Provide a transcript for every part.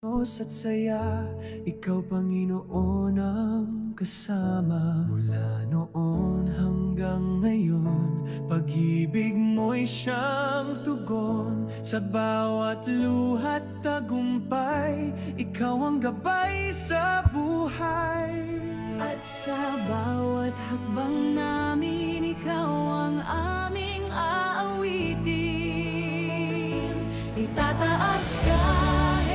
At saya, ikaw Panginoon ang kasama. Mula noon hanggang ngayon, pag-ibig mo'y siyang tugon. Sa bawat luha't tagumpay, ikaw ang gabay sa buhay. At sa bawat hakbang namin, ikaw ang aming aawitin. Itataas ka,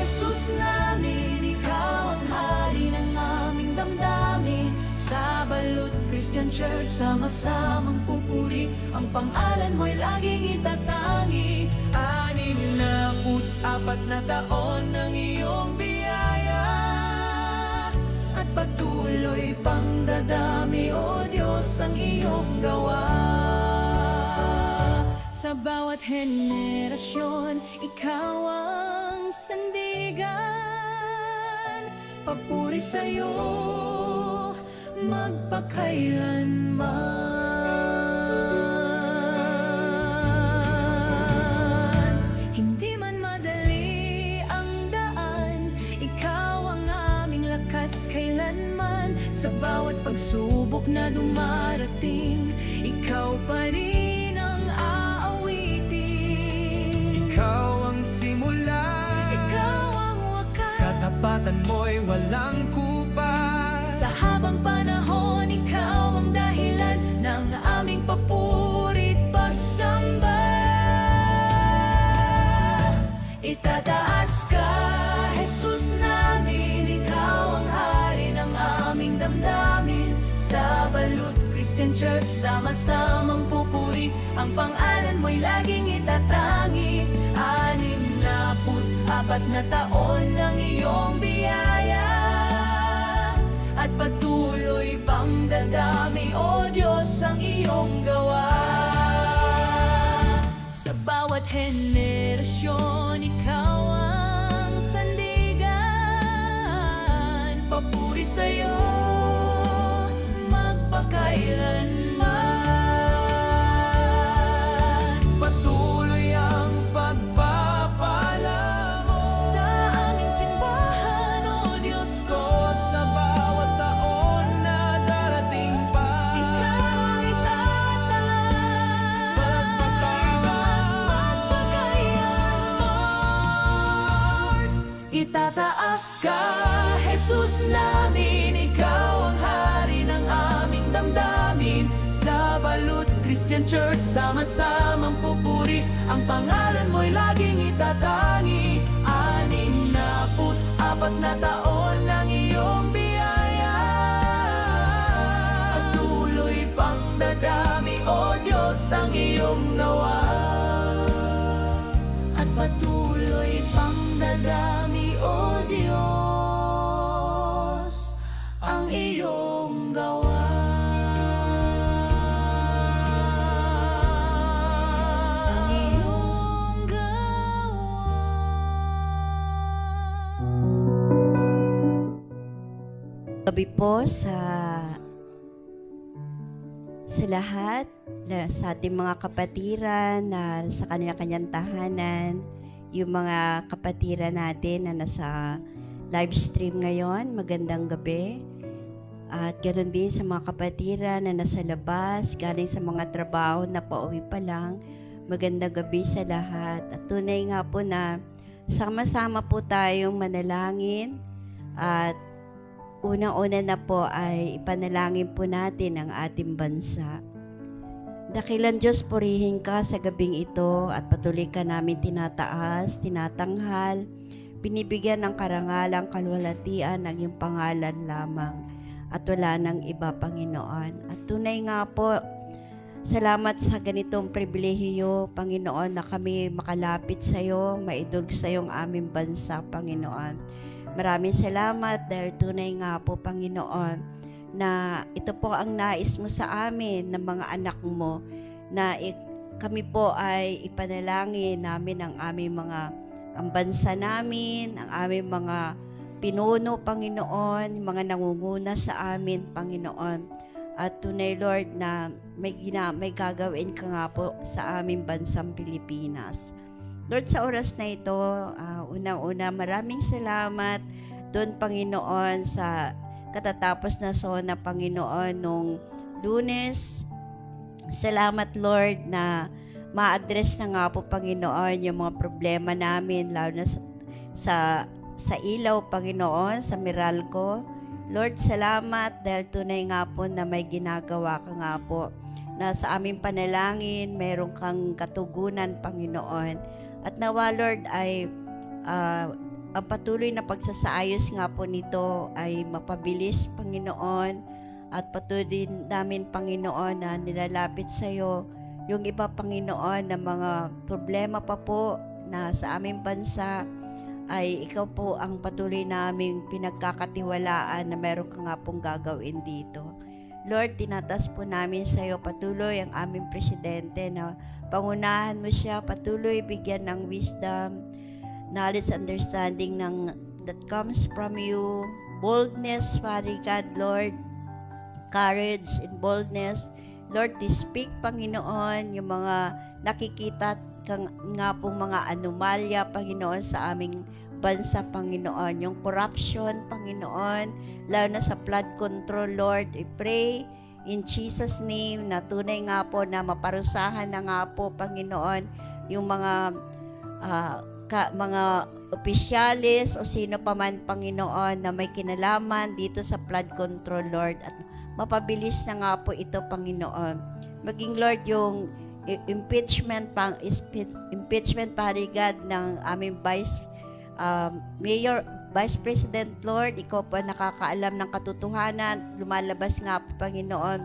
Jesus namin, ikaw ang hari ng aming damdamin. Sa Balut Christian Church, sama-samang pupuri, ang pangalan mo'y laging itatangi. 64 na taon ng iyong biyaya, At patuloy pang dadami, O Diyos, ang iyong gawa. Sa bawat henerasyon, ikaw ang sandigan. Papuri sa'yo, magpakailanman. Hindi man madali ang daan, ikaw ang aming lakas kailanman. Sa bawat pagsubok na dumarating, ikaw pa rin ang aawitin. ikaw ang simula, Ikaw ang wakas. sa tapatan mo'y walang kupas. Sa habang panahon, ikaw ang dahilan ng aming papuri't pagsamba. Itataas ka, Jesus namin, ikaw ang hari ng aming damdamin. Sa Balut Christian Church, sama-samang pupuri, ang pangalan mo'y laging itatangi. 64 na taon ng iyong biyaya, at patuloy pang dadami, O Diyos, ang iyong gawa. Sa bawat henerasyon, ikaw ang sandigan. Papuri sa'yo, magpakailanman. Patuloy ang pagpapala mo Sa aming simbahan, O Diyos ko, sa bawat taon na darating pa. ikaw ang itataas. Magpakailanman. Itataas ka, Jesus namin, ikaw ang hari ng aming damdamin. Sa Balut Christian Church, sama-samang pupuri, ang pangalan mo'y laging itatangi. 64 na taon ng iyong biyaya, at tuloy pang dadami, O Diyos, ang iyong gawa. At patuloy pang dadami, O Diyos, ang iyong gawa. Ang iyong gawa. Gabi po sa lahat, sa ating mga kapatiran na sa kanya-kanyang tahanan, yung mga kapatiran natin na nasa live stream ngayon, magandang gabi. At ganoon din sa mga kapatiran na nasa labas, galing sa mga trabaho na pauwi pa lang, magandang gabi sa lahat. At tunay nga po na sama-sama po tayong manalangin, at unang-una na po ay ipanalangin po natin ang ating bansa. Dakilang Diyos, purihin ka sa gabing ito at patuloy ka namin tinataas, tinatanghal, binibigyan ng karangalang kalwalatian ng iyong pangalan lamang at wala nang iba, Panginoon. At tunay nga po, salamat sa ganitong pribilehiyo, Panginoon, na kami makalapit sa iyo, maidulog sa iyong aming bansa, Panginoon. Maraming salamat dahil tunay nga po, Panginoon, na ito po ang nais mo sa amin ng mga anak mo, na kami po ay ipanalangin namin ang bansa namin, ang aming mga pinuno, Panginoon, mga nangunguna sa amin, Panginoon. At tunay, Lord, na may gagawin ka nga po sa aming bansang Pilipinas. Lord, sa oras na ito, unang-una, maraming salamat doon, Panginoon, sa katatapos na sona, Panginoon, nung Lunes. Salamat, Lord, na ma-address na nga po, Panginoon, yung mga problema namin, lalo na sa ilaw, Panginoon, sa Meralco. Lord, salamat dahil tunay nga po na may ginagawa ka nga po, na sa aming panalangin, meron kang katugunan, Panginoon. At nawa, Lord, ay ang patuloy na pagsasaayos nga po nito ay mapabilis, Panginoon. At patuloy namin, Panginoon, na nilalapit sa iyo yung iba, Panginoon, na mga problema pa po na sa aming bansa, ay ikaw po ang patuloy naming pinagkakatiwalaan na meron ka nga pong gagawin dito. Lord, tinatas po namin sa iyo patuloy ang aming presidente, na pangunahan mo siya, patuloy bigyan ng wisdom, knowledge, understanding that comes from you, boldness, Father God, Lord, courage and boldness, Lord, to speak, Panginoon, yung mga nakikita nga pong mga anomalya, Panginoon, sa aming bansa, Panginoon, yung corruption, Panginoon, lalo na sa flood control, Lord, I pray in Jesus' name na tunay nga po na maparusahan na nga po, Panginoon, yung mga mga opisyalis o sino pa man, Panginoon, na may kinalaman dito sa flood control, Lord, at mapabilis na nga po ito, Panginoon. Maging, Lord, yung impeachment, Father God, ng aming Mayor, Vice President, Lord, ikaw pa nakakaalam ng katotohanan, lumalabas nga po, Panginoon,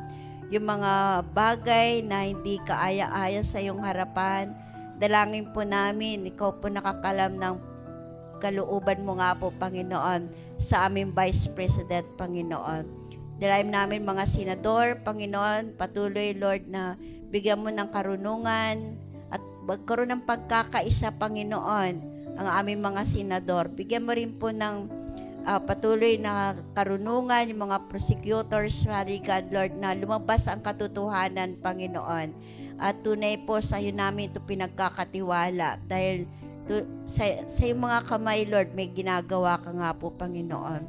yung mga bagay na hindi kaaya-aya sa iyong harapan. Dalangin po namin, ikaw po nakakalam ng kalooban mo nga po, Panginoon, sa aming Vice President, Panginoon. Dalangin namin mga senador, Panginoon, patuloy, Lord, na bigyan mo ng karunungan at magkaroon ng pagkakaisa, Panginoon, ang aming mga senador. Bigyan mo rin po ng patuloy na karunungan yung mga prosecutors, Father God, Lord, na lumabas ang katotohanan, Panginoon. At tunay po sa iyo namin ito pinagkakatiwala dahil sa iyong mga kamay, Lord, may ginagawa ka nga po, Panginoon.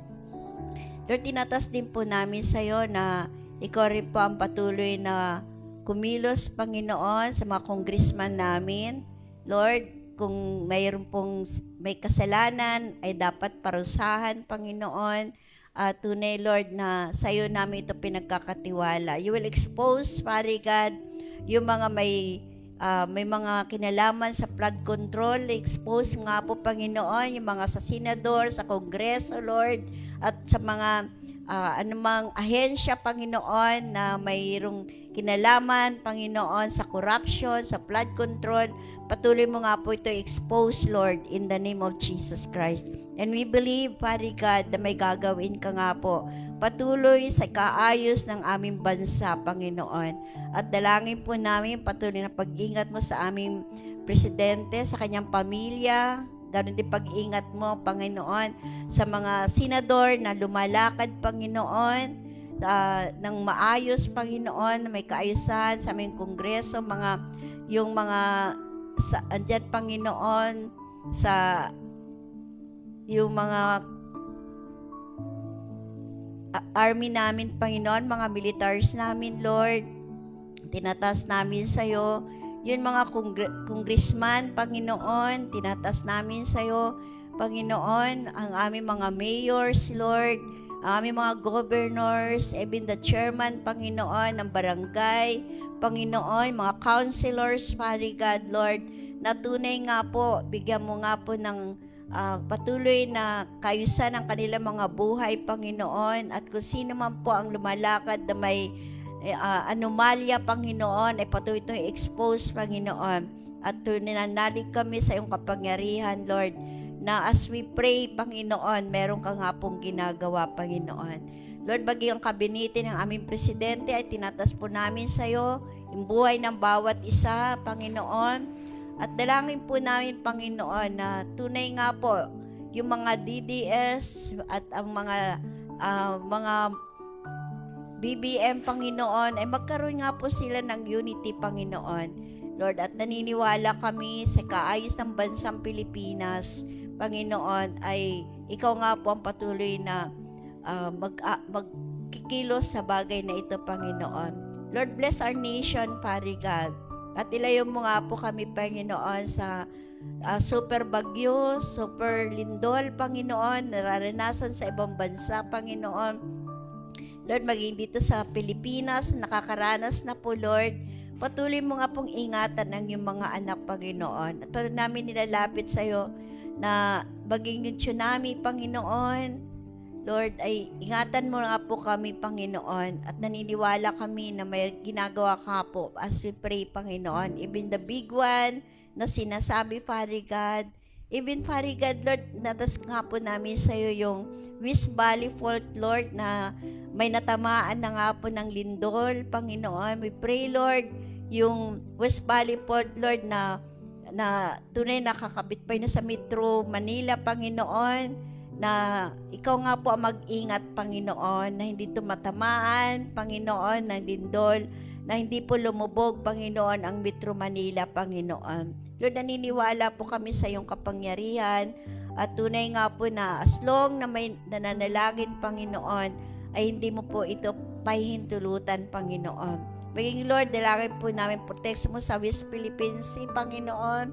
Lord, tinatas din po namin sa iyo na ikaw rin po ang patuloy na kumilos, Panginoon, sa mga congressman namin. Lord, kung mayroon pong may kasalanan, ay dapat parusahan, Panginoon. Tunay, Lord, na sa iyo namin ito pinagkakatiwala. You will expose, Father God, yung mga may mga kinalaman sa flood control. Expose nga po, Panginoon, yung mga sa senador, sa kongreso, Lord, at sa mga anumang ahensya, Panginoon, na mayroong kinalaman, Panginoon, sa corruption, sa flood control. Patuloy mo nga po ito expose, Lord, in the name of Jesus Christ. And we believe, Father God, na may gagawin ka nga po patuloy sa kaayos ng aming bansa, Panginoon. At dalangin po namin patuloy na pag-ingat mo sa aming presidente, sa kanyang pamilya. Ganoon din pag-ingat mo, Panginoon, sa mga senador na lumalakad, Panginoon, ng maayos, Panginoon, na may kaayusan sa aming kongreso, yung mga andyan, Panginoon, sa yung mga army namin, Panginoon, mga militaries namin, Lord, tinatas namin sa iyo. Yun mga congressman, Panginoon, tinatas namin sa iyo, Panginoon, ang aming mga mayors, Lord, ang aming mga governors, even the chairman, Panginoon, ng barangay, Panginoon, mga councilors, Father God, Lord, na tunay nga po, bigyan mo nga po ng patuloy na kaayusan ng kanilang mga buhay, Panginoon, at kung sino man po ang lumalakad na may anomalya, Panginoon, ay patuloy itong expose, Panginoon. At nananalig kami sa iyong kapangyarihan, Lord, na as we pray, Panginoon, meron ka nga pong ginagawa, Panginoon. Lord, bagi ang kabinete ng aming presidente ay tinatas po namin sa iyo, yung buhay ng bawat isa, Panginoon. At dalangin po namin, Panginoon, na tunay nga po, yung mga DDS at ang mga BBM, Panginoon, ay magkaroon nga po sila ng unity, Panginoon. Lord, at naniniwala kami sa kaayos ng bansang Pilipinas, Panginoon, ay ikaw nga po ang patuloy na magkikilos sa bagay na ito, Panginoon. Lord, bless our nation, Father God. At ilayo mo nga po kami, Panginoon, sa super bagyo, super lindol, Panginoon, nararanasan sa ibang bansa, Panginoon. Lord, maging dito sa Pilipinas, nakakaranas na po, Lord. Patuloy mo nga pong ingatan ang iyong mga anak, Panginoon. At patuloy namin nilalapit sa iyo na maging yung tsunami, Panginoon. Lord, ay ingatan mo nga po kami, Panginoon, at naniniwala kami na may ginagawa ka po as we pray, Panginoon. Even the big one na sinasabi, Father God, even, Father God, Lord, natas nga po namin sa iyo yung West Valley Fault, Lord, na may natamaan na nga po ng lindol, Panginoon. We pray, Lord, yung West Valley Fault, Lord, na tunay nakakabit pa yun sa Metro Manila, Panginoon, na ikaw nga po ang mag-ingat, Panginoon, na hindi tumatamaan, Panginoon, ng lindol, na hindi po lumubog, Panginoon, ang Metro Manila, Panginoon. Lord, naniniwala po kami sa iyong kapangyarihan at tunay nga po na as long na may nananalangin, Panginoon, ay hindi mo po ito pahihintulutan, Panginoon. Maging Lord, dalangin po namin protection mo sa West Philippine Sea, Panginoon.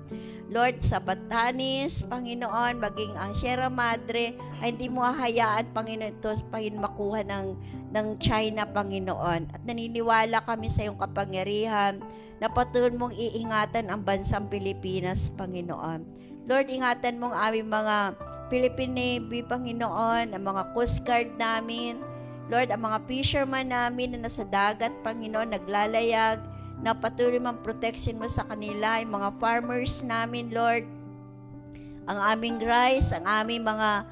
Lord, sa Batanes, Panginoon, maging ang Sierra Madre, ay hindi mo hahayaan, Panginoon, ito, Panginoon, makuha ng China, Panginoon. At naniniwala kami sa iyong kapangyarihan na patuloy mong iingatan ang bansang Pilipinas, Panginoon. Lord, ingatan mong aming mga Philippine Navy, Panginoon, ang mga Coast Guard namin, Lord, ang mga fisherman namin na nasa dagat, Panginoon, naglalayag, na patuloy mang protection mo sa kanila, yung mga farmers namin, Lord, ang aming rice, ang aming mga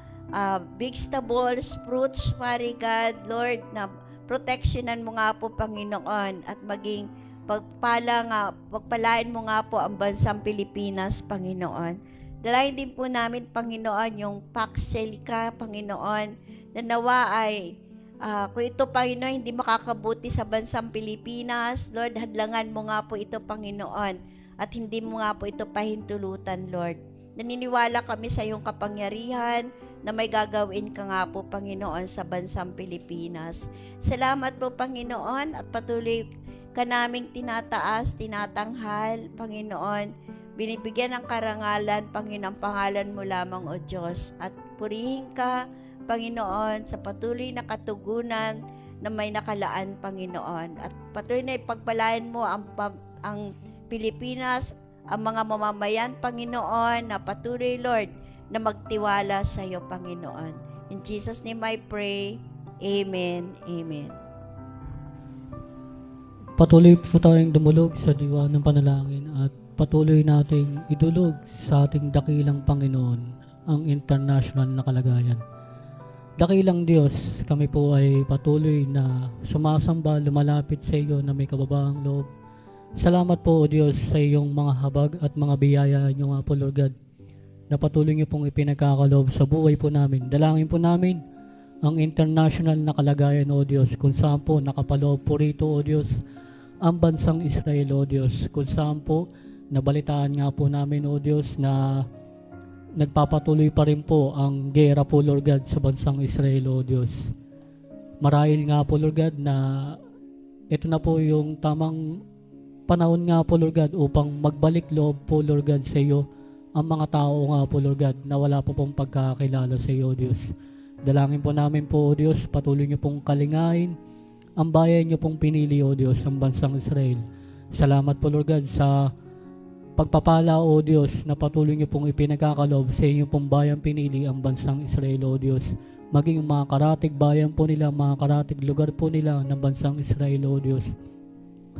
vegetables, fruits, Father God, Lord, na protectionan mo nga po, Panginoon, at maging pagpalain mo nga po ang bansang Pilipinas, Panginoon. Dalayan din po namin, Panginoon, yung Paxelica, Panginoon, na nawa ay kung ito, Panginoon, hindi makakabuti sa bansang Pilipinas, Lord, hadlangan mo nga po ito, Panginoon, at hindi mo nga po ito pahintulutan, Lord. Naniniwala kami sa iyong kapangyarihan na may gagawin ka nga po, Panginoon, sa bansang Pilipinas. Salamat po, Panginoon, at patuloy ka naming tinataas, tinatanghal, Panginoon. Binibigyan ng karangalan, Panginoon, pangalan mo lamang, O Diyos, at purihin ka, Panginoon, sa patuloy na katugunan na may nakalaan, Panginoon. At patuloy na ipagpalain mo ang Pilipinas, ang mga mamamayan, Panginoon, na patuloy, Lord, na magtiwala sa iyo, Panginoon. In Jesus' name I pray. Amen. Amen. Patuloy po tayong dumulog sa diwa ng panalangin at patuloy nating idulog sa ating dakilang Panginoon ang international na kalagayan. Dakilang Diyos, kami po ay patuloy na sumasamba, lumalapit sa iyo na may kababaang loob. Salamat po, O Diyos, sa iyong mga habag at mga biyaya niyo nga po, Lord God, na patuloy niyo pong ipinagkakaloob sa buhay po namin. Dalangin po namin ang international na kalagayan, O Diyos, kung saan po nakapaloob po rito, O Diyos, ang bansang Israel, O Diyos, kung saan po nabalitaan nga po namin, O Diyos, na nagpapatuloy pa rin po ang gera po, Lord God, sa bansang Israel, O Diyos. Marahil nga po, Lord God, na ito na po yung tamang panahon nga po, Lord God, upang magbalik loob po, Lord God, sa iyo ang mga tao nga po, Lord God, na wala po pong pagkakilala sa iyo, O Diyos. Dalangin po namin po, O Diyos, patuloy niyo pong kalingain ang bayan niyo pong pinili, O Diyos, ang bansang Israel. Salamat po, Lord God, sa pagpapala, O Diyos, na patuloy niyo pong ipinagkakaloob sa inyong pong bayan pinili, ang bansang Israel, O Diyos. Maging mga karatig bayan po nila, mga karatig lugar po nila ng bansang Israel, O Diyos.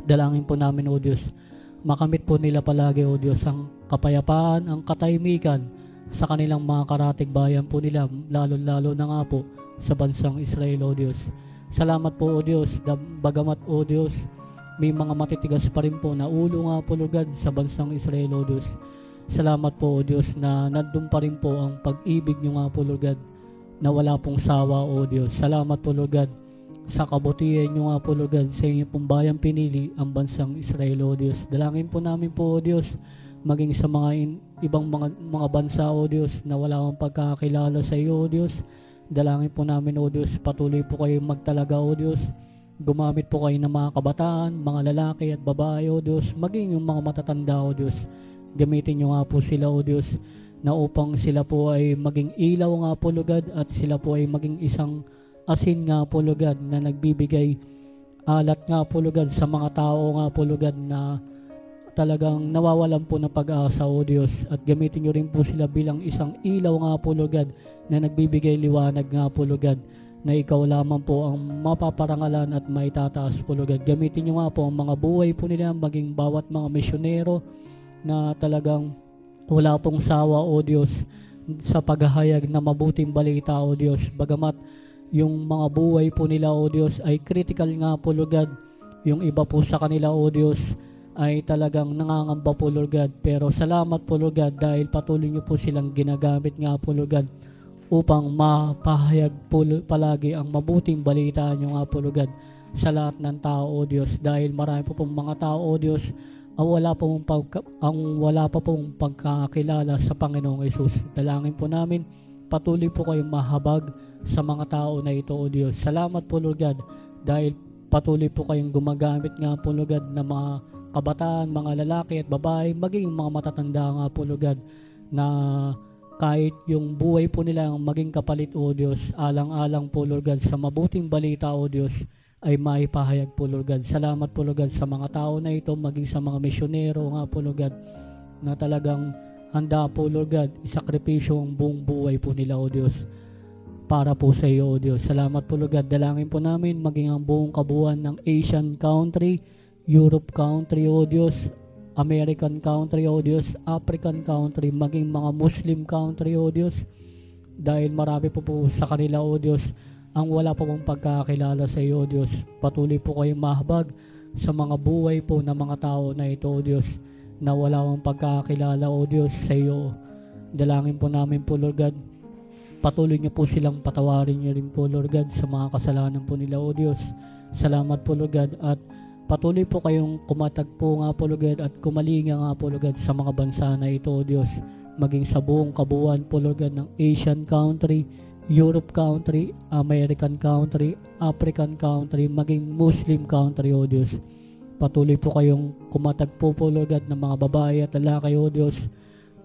Dalangin po namin, O Diyos, makamit po nila palagi, O Diyos, ang kapayapaan, ang katahimikan sa kanilang mga karatig bayan po nila, lalo-lalo na nga po sa bansang Israel, O Diyos. Salamat po, O Diyos, bagamat, O Diyos, may mga matitigas pa rin po na ulo nga po, Lord God, sa bansang Israel, O Diyos. Salamat po, O Diyos, na nandun pa rin po ang pag-ibig niyo nga po, Lord God, na wala pong sawa, O Diyos. Salamat po, Lord God, sa kabutihan nyo nga po Lord God, sa inyo pong bayang pinili, ang bansang Israel o Diyos. Dalangin po namin po o Diyos, maging sa mga ibang mga bansa o Diyos na wala akong pagkakilala sa iyo o Diyos. Dalangin po namin o Diyos, patuloy po kayo magtalaga o Diyos. Gumamit po kayo ng mga kabataan, mga lalaki at babae o Diyos, maging yung mga matatanda o Diyos. Gamitin nyo nga po sila o Diyos, na upang sila po ay maging ilaw nga po Lugad, at sila po ay maging isang asin nga po Lugad, na nagbibigay alat nga po Lugad sa mga tao nga po Lugad na talagang nawawalan po ng pag-asa o Diyos. At gamitin nyo rin po sila bilang isang ilaw nga po Lugad, na nagbibigay liwanag nga po Lugad, na ikaw lamang po ang mapaparangalan at maitataas po Lugad. Gamitin nyo nga po ang mga buhay po nila, maging bawat mga misyonero na talagang wala pong sawa o Diyos sa paghahayag na mabuting balita o Diyos. Bagamat yung mga buhay po nila o Diyos ay critical nga po Lugad, yung iba po sa kanila o Diyos ay talagang nangangamba po Lugad. Pero salamat po Lugad, dahil patuloy nyo po silang ginagamit nga po Lugad upang mapahayag po palagi ang mabuting balita nyo nga po Lugad sa lahat ng tao o Diyos. Dahil marami po pong mga tao o Diyos ang wala pa pong pagkakilala sa Panginoong Hesus. Dalangin po namin, patuloy po kayong mahabag sa mga tao na ito o Diyos. Salamat po Lord God, dahil patuloy po kayong gumagamit nga po Lord God ng mga kabataan, mga lalaki at babae, maging mga matatanda nga po Lord God, na kahit yung buhay po nila maging kapalit o Diyos, alang-alang po Lord God sa mabuting balita o Diyos, ay maipahayag po Lord God. Salamat po Lord God sa mga tao na ito, maging sa mga misyonero nga po Lord God, na talagang handa po Lord God, isakripisyo ang buong buhay po nila o Diyos para po sa iyo o Diyos. Salamat po Lord God. Dalangin po namin maging ang buong kabuuan ng Asian country, Europe country o Diyos, American country o Diyos, African country, maging mga Muslim country o Diyos, dahil marami po sa kanila o Diyos ang wala pa pong pagkakilala sa iyo o Diyos. Patuloy po kayong mahabag sa mga buhay po ng mga tao na ito o Diyos, na wala pong pagkakilala o Diyos sa iyo. Dalangin po namin po Lord God, patuloy niyo po silang patawarin niyo rin po Lord God sa mga kasalanan po nila o Diyos. Salamat po Lord God, at patuloy po kayong kumatagpo nga po Lord God, at kumalinga nga po Lord God sa mga bansa na ito o Diyos, maging sa buong kabuuan po Lord God ng Asian country, Europe country, American country, African country, maging Muslim country o Diyos. Patuloy po kayong kumatagpo po Lord God ng mga babae at lalaki o Diyos,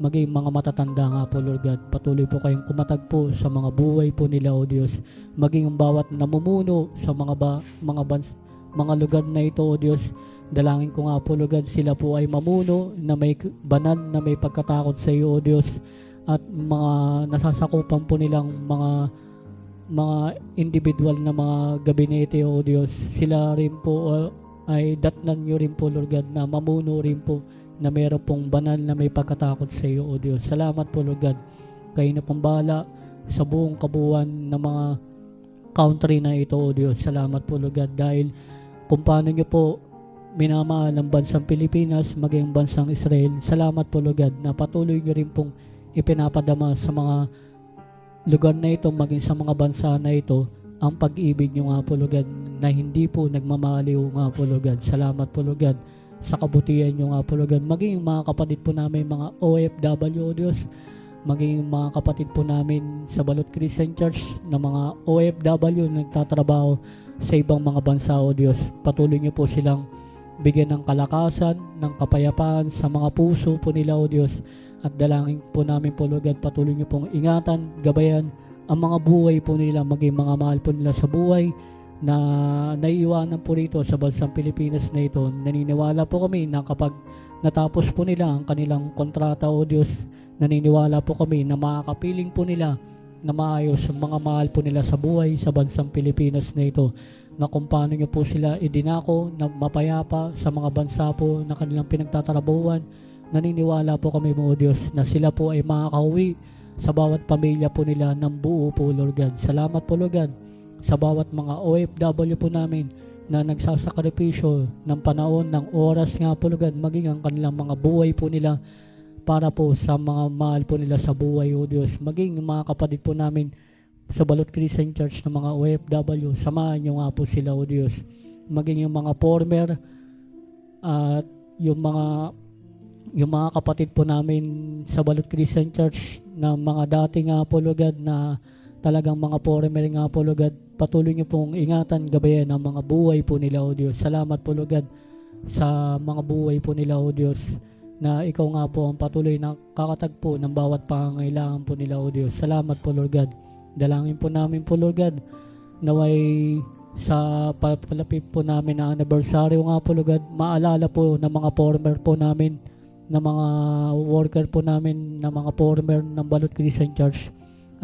maging mga matatanda nga po Lord God. Patuloy po kayong kumatagpo sa mga buhay po nila o Diyos, maging ang bawat namumuno sa mga lugar na ito o Diyos. Dalangin ko nga po Lord God, sila po ay mamuno na may banal, na may pagkatakot sa iyo o Diyos, at mga nasasakupan po nilang mga individual na mga gabinete o Diyos. Sila rin po ay datnan nyo rin po Lord God, na mamuno rin po na mayroon pong banal na may pagkatakot sa iyo o Diyos. Salamat po Lord God, kayo na pong bahala sa buong kabuuan ng mga country na ito o Diyos. Salamat po Lord God, dahil kung paano nyo po minamahal ang bansang Pilipinas, maging bansang Israel. Salamat po Lord God, na patuloy nyo rin pong ipinapadama sa mga lugar na ito, maging sa mga bansa na ito, ang pag-ibig nyo nga po Lord God, na hindi po nagmamaliw nga po Lord God. Salamat po Lord God sa kabutihan nyo nga po Lord God, maging mga kapatid po namin mga OFW o Diyos, maging mga kapatid po namin sa Balot Christian Church na mga OFW na nagtatrabaho sa ibang mga bansa o Diyos. Patuloy nyo po silang bigyan ng kalakasan, ng kapayapaan sa mga puso po nila o Diyos. At dalangin po namin po Lord God, patuloy niyo pong ingatan, gabayan ang mga buhay po nila, maging mga mahal po nila sa buhay na naiiwanan po rito sa bansang Pilipinas na ito. Naniniwala po kami na kapag natapos po nila ang kanilang kontrata o Diyos, naniniwala po kami na makakapiling po nila na maayos ang mga mahal po nila sa buhay sa bansang Pilipinas na ito, na kung paano niyo po sila idinako na mapayapa sa mga bansa po na kanilang pinagtatrabahuan. Naniniwala po kami mo Diyos na sila po ay makakauwi sa bawat pamilya po nila ng buo po Lord God. Salamat po Lord God sa bawat mga OFW po namin na nagsasakripisyo ng panahon, ng oras nga po Lord God, maging ang kanilang mga buhay po nila para po sa mga mahal po nila sa buhay o Diyos. Maging mga kapatid po namin sa Balot Christian Church ng mga OFW, samahan niyo nga po sila, O Diyos. Maging yung mga former at yung mga kapatid po namin sa Balot Christian Church na mga dati nga po Lugad na talagang mga former nga po Lugad, patuloy niyo pong ingatan, gabayan ang mga buhay po nila, O Diyos. Salamat po Lugad sa mga buhay po nila, O Diyos, na ikaw nga po ang patuloy na kakatagpo ng bawat pangangailangan po nila, O Diyos. Salamat po Lord God. Dalangin po namin po Lord God, naway sa palapit po namin na anniversary nga po Lord God, maalala po ng mga former po namin, na mga worker po namin, na mga former ng Balot Christian Church,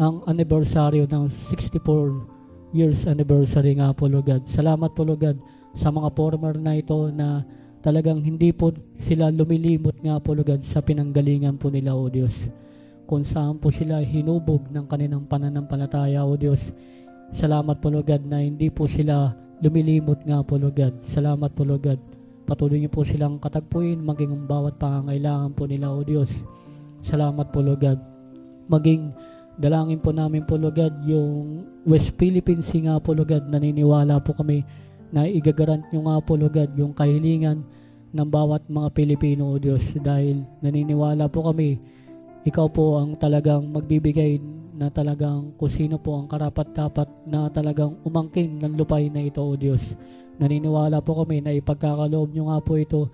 ang anniversary ng 64 years anniversary nga po Lord God. Salamat po Lord God sa mga former na ito na talagang hindi po sila lumilimot nga po Lord God sa pinanggalingan po nila, O Diyos, kung saan po sila hinubog ng kanilang pananampalataya, O Diyos. Salamat po Lord God na hindi po sila lumilimot nga po Lord God. Salamat po Lord God. Patuloy niyo po silang katagpuin maging ang bawat pangangailangan po nila, O Diyos. Salamat po Lord God. Maging dalangin po namin po Lord God yung West Philippines nga po Lord God. Naniniwala po kami na igagarant nyo nga po Lord God yung kahilingan ng bawat mga Pilipino, O Diyos, dahil naniniwala po kami ikaw po ang talagang magbibigay na talagang kung sino po ang karapat-dapat na talagang umangkin ng lupay na ito, O Diyos. Naniniwala po kami na ipagkakaloob nyo nga po ito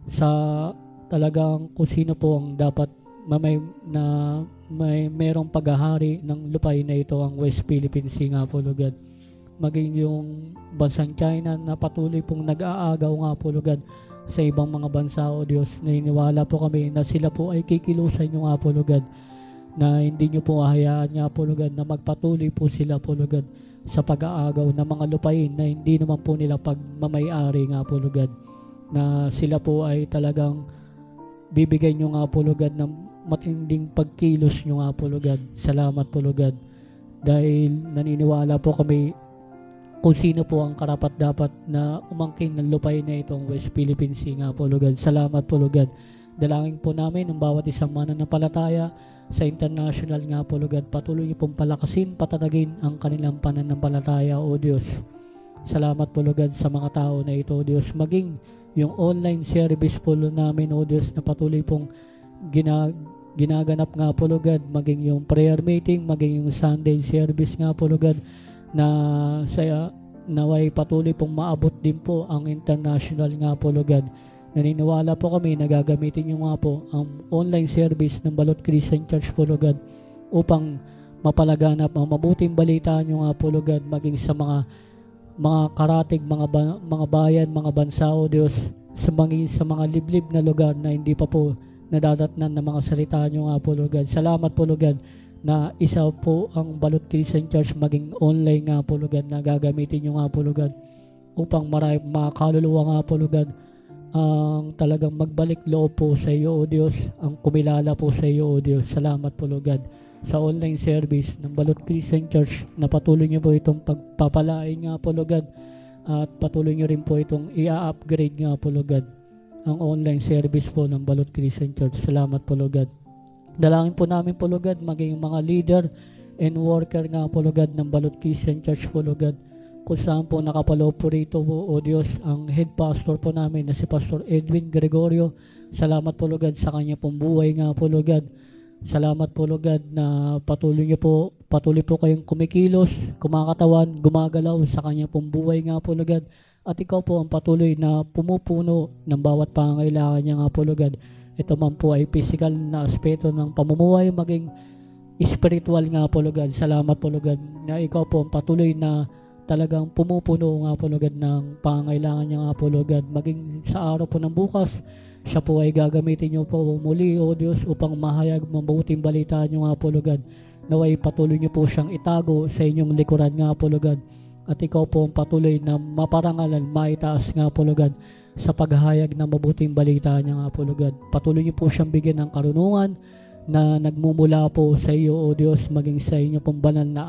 sa talagang kung sino po ang dapat merong paghahari ng lupay na ito, ang West Philippines nga po Lord God. Maging yung bansang China na patuloy pong nag-aagaw nga po Lord God sa ibang mga bansa, O Diyos. Naniniwala po kami na sila po ay kikilusan nyo nga po Lord God, na hindi nyo po hayaan nga po Lord God na magpatuloy po sila po Lord God sa pag-aagaw ng mga lupain na hindi naman po nila pagmamayari nga po Lord God, na sila po ay talagang bibigay nyo nga po Lord God ng matinding pagkilos nyo nga po Lord God. Salamat po Lord God, dahil naniniwala po kami kung sino po ang karapat-dapat na umangkin ng lupain na itong West Philippines nga po Lord God. Salamat po Lord God. Dalangin po namin ang bawat isang mananampalataya sa international nga po Lord God. Patuloy niyo pong palakasin, patatagin ang kanilang pananampalataya, O Diyos. Salamat po Lord God sa mga tao na ito, O Diyos. Maging yung online service po namin, O Diyos, na patuloy pong ginaganap nga po Lord God. Maging yung prayer meeting, maging yung Sunday service nga po Lord God, na sa naway patuloy pong maabot din po ang international nga po Lord God. Naniniwala po kami na gagamitin nyo nga po ang online service ng Balot Christian Church po Lord God upang mapalaganap ang mabuting balita nyo nga po Lord God, maging sa mga karatig, mga bayan, mga bansa, O Diyos, sa mga liblib na lugar na hindi pa po nadadatnan ng mga salita nyo nga po Lord God. Salamat po Lord God na isa po ang Balot Christian Church maging online nga po Lord God, na gagamitin nyo nga po Lord God upang mga kaluluwa nga po Lord God ang talagang magbalik loob po sa iyo, O Diyos, ang kumilala po sa iyo, O Diyos. Salamat po Lord God sa online service ng Balot Christian Church, na patuloy nyo po itong pagpapalain nga po Lord God, at patuloy nyo rin po itong i-upgrade nga po Lord God ang online service po ng Balot Christian Church. Salamat po Lord God. Dalangin po namin po Lord God maging mga leader and worker nga po Lord God ng Balot Christian Church po Lord God, kung saan po nakapaloob po rito po, O Diyos, ang head pastor po namin na si Pastor Edwin Gregorio. Salamat po Lord God sa kanya pong buhay nga po Lord God. Salamat po Lord God na patuloy po kayong kumikilos, kumakatawan, gumagalaw sa kanya pong buhay nga po Lord God. At ikaw po ang patuloy na pumupuno ng bawat pangangailangan niya nga po Lord God. Ito man po ay physical na aspeto ng pamumuhay, maging spiritual nga po Lord God. Salamat po Lord God na ikaw po ang patuloy na talagang pumupuno nga po Lord God ng pangangailangan niya nga po Lord God. Maging sa araw po ng bukas, siya po ay gagamitin niyo po muli, O Diyos, upang mahayag mabuting balita niyo nga po Lord God. Naway patuloy niyo po siyang itago sa inyong likuran nga po Lord God. At ikaw po ang patuloy na maparangalan, maitaas nga po Lord God sa paghahayag ng mabuting balita niya nga po Lord God. Patuloy niyo po siyang bigyan ng karunungan na nagmumula po sa iyo, O Diyos, maging sa inyo pong banal na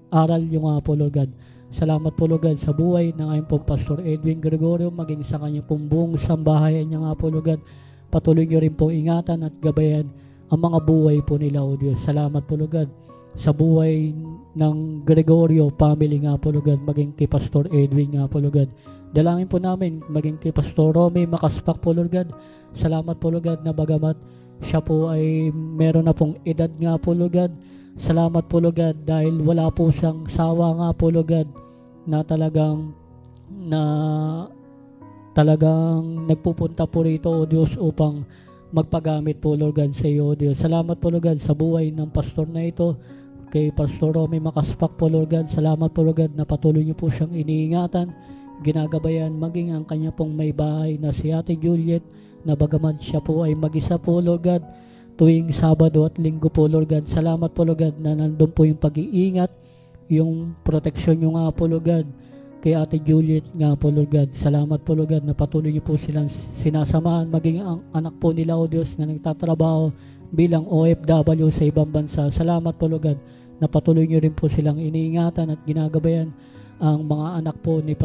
aral niyo nga po Lord God. Salamat po Lord God sa buhay ng aking pong Pastor Edwin Gregorio, maging sa kanyang pong buong sambahayan niya nga po Lord God. Patuloy niyo rin po ingatan at gabayan ang mga buhay po nila, O Diyos. Salamat po Lord God sa buhay ng Gregorio family nga po Lord God, maging kay Pastor Edwin nga po Lord God. Dalangin po namin maging kay Pastor Romy Makaspak po Lord God. Salamat po Lord God na bagamat siya po ay meron na pong edad nga po Lord God. Salamat po Lord God dahil wala po siyang sawa nga po Lord God na talagang nagpupunta po rito o Diyos upang magpagamit po Lord God sa iyo o Diyos. Salamat po Lord God sa buhay ng pastor na ito, kay Pastor Romy Makaspak po Lord God. Salamat po Lord God na patuloy niyo po siyang iniingatan, ginagabayan, maging ang kanya pong may bahay na si Ate Juliet, na bagaman siya po ay mag-isa po Lord God tuwing Sabado at Linggo po Lord God. Salamat po Lord God na nandun po yung pag-iingat, yung proteksyon niyo nga po Lord God kay Ate Juliet nga po Lord God. Salamat po Lord God na patuloy niyo po silang sinasamahan, maging ang anak po nila o Diyos na nagtatrabaho bilang OFW sa ibang bansa. Salamat po Lord God na patuloy niyo rin po silang iniingatan at ginagabayan ang mga anak po ni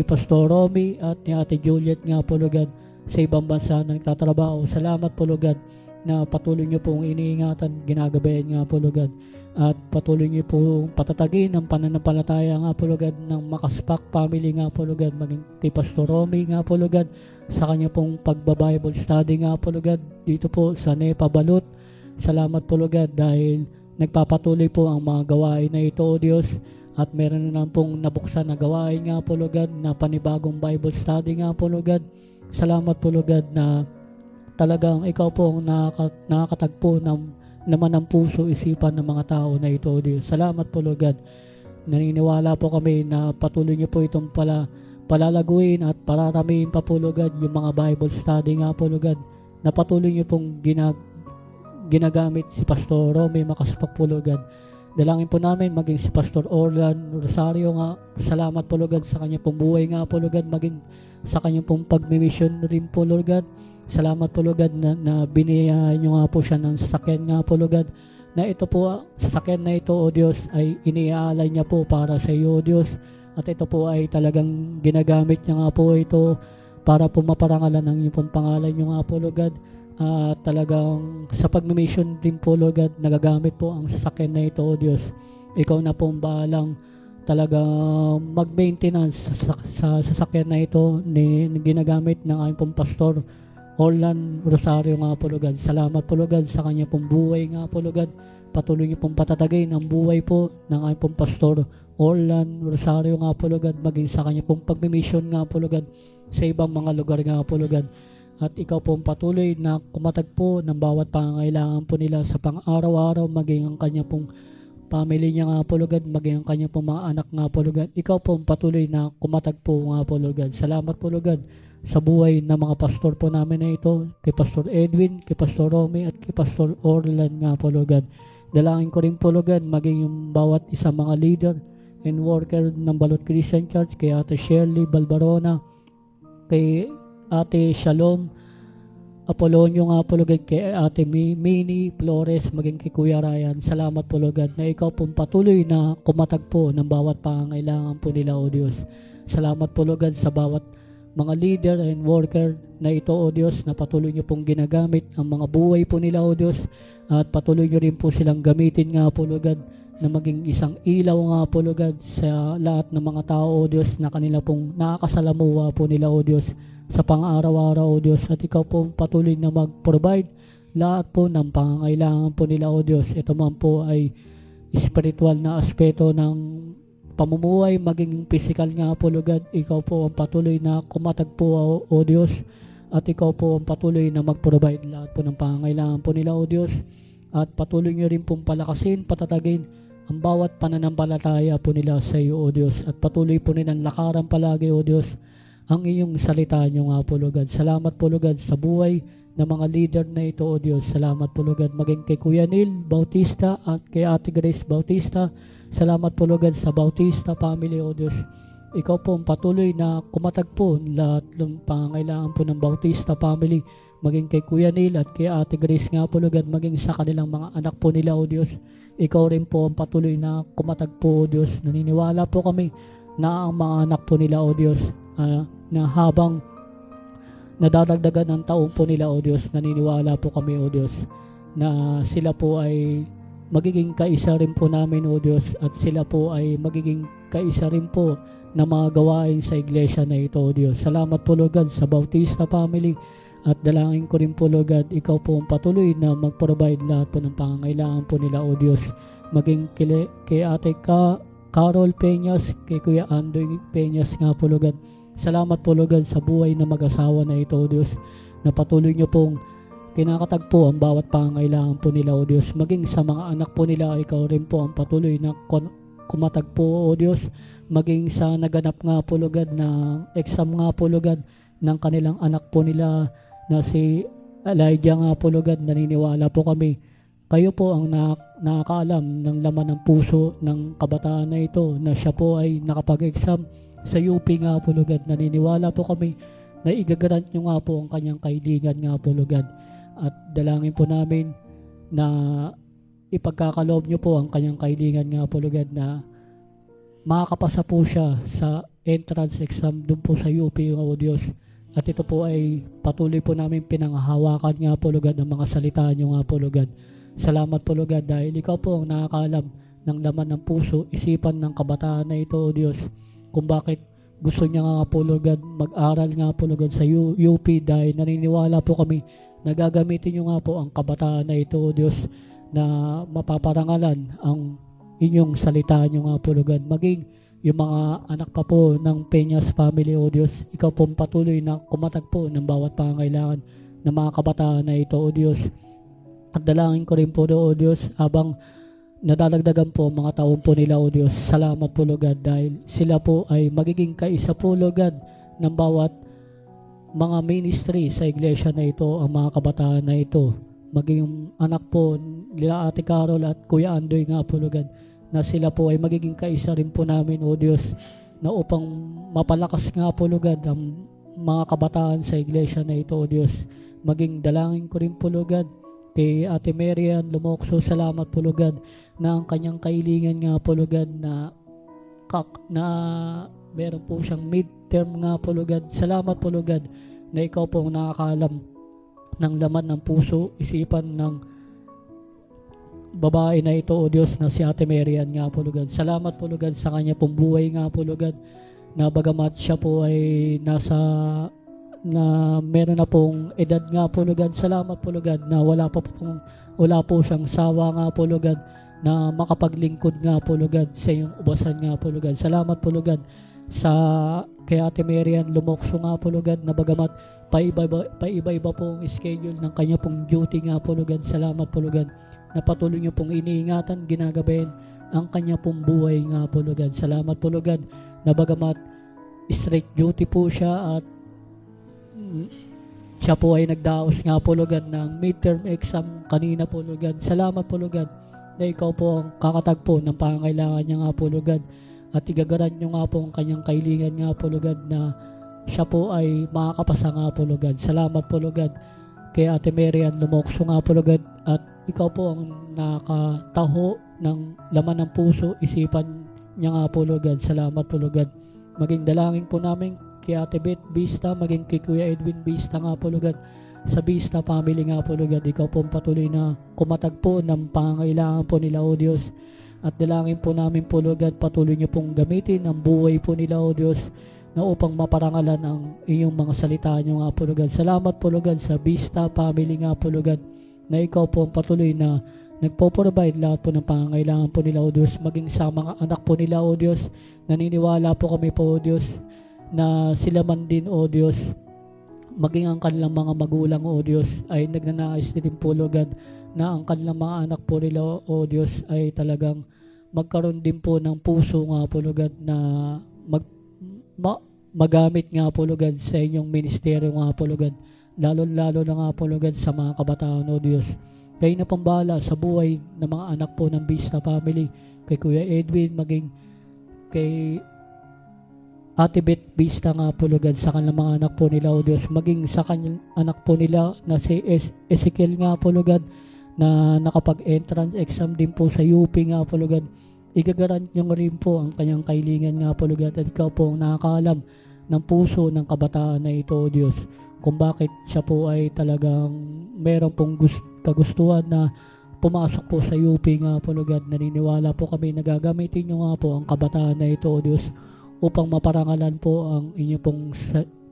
Pastor Romy at ni Ate Juliet nga po Lord God sa ibang bansa na nagtatrabaho. Salamat po Lord God na patuloy niyo pong iniingatan, ginagabayan nga po Lord God, at patuloy niyo po patatagin ang pananampalataya nga po Lord God ng Makaspak family nga po Lord God, maging kay Pastor Romy nga po Lord God sa kanya pong pagba-Bible study nga po Lord God dito po sa Nepa Balot. Salamat po Lord God dahil nagpapatuloy po ang mga gawain na ito o Diyos, at meron na pong nabuksan na gawain nga po Lord God na panibagong Bible study nga po Lord God. Salamat po Lord God na talagang ikaw po ang nakakatagpo naman ng puso, isipan ng mga tao na ito o Diyos. Salamat po Lord God. Naniniwala po kami na patuloy niyo po itong palalaguin at pararamihin pa po Lord God yung mga Bible study nga po Lord God, na patuloy niyo pong ginagamit si Pastor Romy Makaspak po Lord God. Dalangin po namin maging si Pastor Orlan Rosario nga. Salamat po Lord God sa kanya pong buhay nga po Lord God, maging sa kanya pong pagmimission rin po Lord God. Salamat po Lord God na biniyahan nyo nga po siya ng sasakyan nga po Lord God, na ito po, sasakyan na ito o Diyos ay iniaalay niya po para sa iyo o Diyos, at ito po ay talagang ginagamit niya nga po ito para po maparangalan ang iyong pong pangalan nyo nga po Lord God. Talagang sa pag-mission din po Lord God, nagagamit po ang sasakyan na ito o Diyos. Ikaw na po ang bahalang talagang mag-maintenance sa sasakyan na ito ni ginagamit ng aming pong Pastor Orlan Rosario nga po Lord God. Salamat po Lord God sa kanya pong buhay nga po Lord God. Patuloy niyo pong patatagin ang buhay po ng aming pong Pastor Orlan Rosario nga po Lord God, maging sa kanya pong pag-mission nga po Lord God sa ibang mga lugar nga po Lord God. At ikaw pong patuloy na kumatag po ng bawat pangangailangan po nila sa pang-araw-araw, maging ang kanya pong family niya nga po Lord God, maging ang kanya pong mga anak nga po Lord God. Ikaw pong patuloy na kumatag po nga po Lord God. Salamat po Lord God sa buhay ng mga pastor po namin na ito, kay Pastor Edwin, kay Pastor Romy at kay Pastor Orlan nga po Lord God. Dalangin ko rin po Lord God maging yung bawat isa mga leader and worker ng Balot Christian Church, kay Ate Shirley Balbarona, kay Ate Shalom Apolonio nga po Lord God, kay Ate Minnie Flores, maging kay Kuya Ryan. Salamat po Lord God na ikaw pong patuloy na kumatag po ng bawat pangangailangan po nila o Diyos. Salamat po Lord God sa bawat mga leader and worker na ito o Diyos, na patuloy niyo pong ginagamit ang mga buhay po nila o Diyos, at patuloy niyo rin po silang gamitin nga po Lord God na maging isang ilaw nga po Lord God sa lahat ng mga tao o Diyos na kanila pong nakakasalamuha po nila o Diyos sa pang-araw-araw o Diyos. At ikaw po patuloy na mag-provide lahat po ng pangangailangan po nila o Diyos. Ito man po ay spiritual na aspeto ng pamumuhay, maging physical nga po Lord God. Ikaw po ang patuloy na kumatag po o Diyos, at ikaw po ang patuloy na mag-provide lahat po ng pangangailangan po nila o Diyos. At patuloy nyo rin pong palakasin, patatagin ang bawat pananampalataya po nila sa iyo o Diyos, at patuloy po nilang lakaran palagi o Diyos ang inyong salita nyo nga po Lord God. Salamat po Lord God sa buhay ng mga leader na ito o Diyos. Salamat po Lord God maging kay Kuya Neil Bautista at kay Ate Grace Bautista. Salamat po Lord God sa Bautista family o Diyos. Ikaw po ang patuloy na kumatag po lahat ng pangangailangan po ng Bautista family, maging kay Kuya Neil at kay Ate Grace nga po Lord God, maging sa kanilang mga anak po nila o Diyos. Ikaw rin po ang patuloy na kumatag po o Diyos. Naniniwala po kami na ang mga anak po nila o Diyos, na habang nadadagdagan ng taon po nila o Diyos, naniniwala po kami o Diyos na sila po ay magiging kaisa rin po namin, O Diyos, at sila po ay magiging kaisa rin po na mga gawain sa iglesia na ito, O Diyos. Salamat po, Lord God, sa Bautista family, at dalangin ko rin po, Lord God, ikaw po ang patuloy na mag-provide lahat po ng pangangailangan po nila, O Diyos. Maging kay Ate Carol Peñas, kay Kuya Andoy Peñas nga po, Lord God. Salamat po, Lord God, sa buhay na mag-asawa na ito, O Diyos, na patuloy nyo pong kinakatagpo ang bawat pangangailangan po nila, O Diyos. Maging sa mga anak po nila, ikaw rin po ang patuloy na kumatagpo, O Diyos. Maging sa naganap nga po, Lord God, na exam nga po, Lord God, ng kanilang anak po nila na si Elijah nga po, Lord God, naniniwala po kami. Kayo po ang nakakaalam ng laman ng puso ng kabataan na ito, na siya po ay nakapag-exam sa UP nga po, Lord God. Naniniwala po kami na igagarant nyo nga po ang kanyang kahilingan nga po, Lord God. At dalangin po namin na ipagkakaloob nyo po ang kanyang kahilingan nga po, Lord God, na makakapasa po siya sa entrance exam dun po sa UP, O Diyos. At ito po ay patuloy po namin pinanghahawakan nga po, Lord God, ng mga salita nyo nga po, Lord God. Salamat po, Lord God, dahil ikaw po ang nakakaalam ng laman ng puso, isipan ng kabataan na ito, O Diyos, kung bakit gusto niya nga po, Lord God, mag-aral nga po, Lord God, sa UP, dahil naniniwala po kami na gagamitin nyo nga po ang kabataan na ito, O Diyos, na mapaparangalan ang inyong salita nyo nga po, Lord God. Maging yung mga anak pa po ng Peñas family, O Diyos, ikaw po patuloy na kumatagpo ng bawat pangangailangan ng mga kabataan na ito, O Diyos. At dalangin ko rin po, O Diyos, habang nadadagdagan po mga taon po nila, O Diyos. Salamat po, Lord God, dahil sila po ay magiging kaisa po, Lord God, ng bawat mga ministry sa iglesia na ito, ang mga kabataan na ito. Maging anak po nila Ate Carol at Kuya Andoy nga po, Lord God, na sila po ay magiging kaisa rin po namin, O Diyos, na upang mapalakas nga po, Lord God, ang mga kabataan sa iglesia na ito, O Diyos. Maging dalangin ko rin po, Lord God, kay Ate Marian Lumokso. Salamat po, Lord God, na ang kanyang kahilingan nga po, Lord God, na meron po siyang midterm nga po, Lord God. Salamat po, Lord God, na ikaw po ang nakakaalam ng laman ng puso, isipan ng babae na ito, O Diyos, na si Ate Marian nga po, Lord God. Salamat po, Lord God, sa kanya pong buhay nga po, Lord God, na bagamat siya po ay na meron na pong edad nga po, Lord God. Salamat po, Lord God, na wala po siyang sawa nga po, Lord God, na makapaglingkod nga po, Lord God, sa iyong ubasan nga po, Lord God. Salamat po, Lord God, sa kay Ate Marian Lumokso nga po, Lord God, na bagamat paiba-iba po ang schedule ng kanya pong duty nga po, Lord God. Salamat po, Lord God, na patuloy niyo pong iniingatan, ginagabayan ang kanya pong buhay nga po, Lord God. Salamat po, Lord God, na bagamat straight duty po siya at siya po ay nagdaos nga po, Lord God, ng midterm exam kanina po, Lord God. Salamat po, Lord God, na ikaw po ang kakatagpo ng pangangailangan niya nga po, Lord God, at igagaran niyo nga po ang kanyang kahilingan nga po, Lord God, na siya po ay makakapasa nga po, Lord God. Salamat po, Lord God, kay Ate Marian Lumokso nga po, Lord God, at ikaw po ang nakataho ng laman ng puso, isipan niya nga po, Lord God. Salamat po, Lord God. Maging dalangin po namin kay Ate Beth Vista, maging kay Kuya Edwin Vista nga po, Lord God, sa Vista family nga po, Lord God. Ikaw po patuloy na kumatagpo ng pangangailangan po nila, O Diyos. At dalangin po namin po, Lord God, patuloy niyo pong gamitin ang buhay po nila, O Diyos, na upang maparangalan ang iyong mga salita niyo nga po, Lord God. Salamat po, Lord God, sa Vista family nga po, Lord God, na ikaw po ang patuloy na nagpo-provide lahat po ng pangangailangan po nila, O Diyos. Maging sa mga anak po nila, O Diyos, naniniwala po kami po, O Diyos, na sila man din, O Diyos, maging ang kanilang mga magulang, O Diyos, ay nagnanais din po, Lord God, na ang kanilang mga anak po nila, O Diyos, ay talagang magkaroon din po ng puso nga po, Lord God, na magamit nga po, Lord God, sa inyong ministeryo nga po, Lord God, lalo na nga po, Lord God, sa mga kabataan, O Diyos. Kayo na pambala sa buhay ng mga anak po ng Vista family, kay Kuya Edwin, maging kay Ate Beth Vista nga po, Lord God, sa kanilang mga anak po nila, O Diyos, maging sa kanilang anak po nila na si Ezekiel nga po, Lord God, na nakapag-entrance exam din po sa UP nga po, Lord God. Igagarant nyo rin po ang kanyang kahilingan nga po, Lord God, at ikaw po ang nakakaalam ng puso ng kabataan na ito, O Diyos, kung bakit siya po ay talagang meron pong kagustuhan na pumasok po sa UP nga po, Lord God. Naniniwala po kami na gagamitin nyo nga po ang kabataan na ito, O Diyos, upang maparangalan po ang inyo pong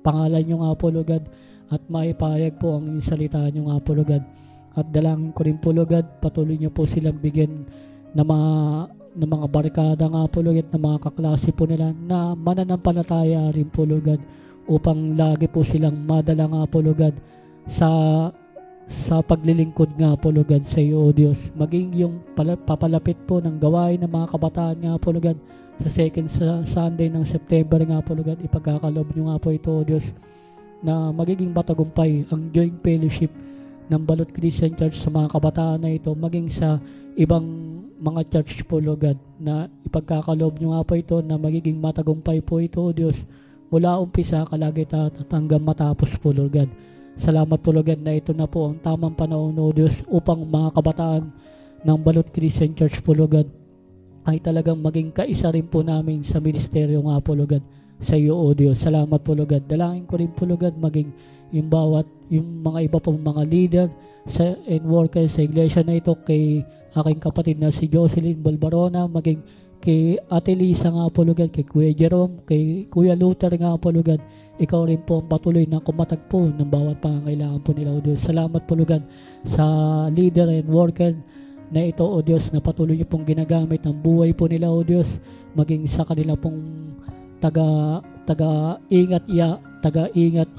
pangalan nyo nga po, Lord God, at maipahayag po ang inyong salita nyo nga po, Lord God. At dalangin ko rin po, Lord God, patuloy nyo po silang bigyan na mga barkada nga po, Lord God, na mga kaklase po nila na mananampalataya rin po, Lord God, upang lagi po silang madala nga po, Lord God, sa paglilingkod nga po, Lord God, sa iyo, O Diyos. Maging yung papalapit po ng gawain ng mga kabataan nga po, Lord God, sa second Sunday ng September nga po, Lord God, ipagkakaloob nyo nga po ito, O Diyos, na magiging matagumpay ang joint fellowship ng Balot Christian Church sa mga kabataan na ito, maging sa ibang mga church po, Lord God, na ipagkakaloob nyo nga po ito na magiging matagumpay po ito, O Diyos, mula umpisa, kalagitnaan at hanggang matapos po, Lord God. Salamat po, Lord God, na ito na po ang tamang panahon, O Diyos, upang mga kabataan ng Balot Christian Church po, Lord God, ay talagang maging kaisa rin po namin sa ministeryo nga po, Lord God, sa iyo, O Diyos. Salamat po, Lord God. Dalangin ko rin po, Lord God, maging yung mga iba pong mga leader and worker sa iglesia na ito, kay aking kapatid na si Jocelyn Balbarona, maging kay Ate Lisa nga po, Lord God, kay Kuya Jerome, kay Kuya Luther nga po, Lord God. Ikaw rin po ang patuloy na kumatagpo ng bawat pangangailangan po nila, O Diyos. Salamat po, Lord God, sa leader and worker na ito, O Diyos, na patuloy niyo pong ginagamit ang buhay po nila, O Diyos, maging sa kanila pong taga-ingat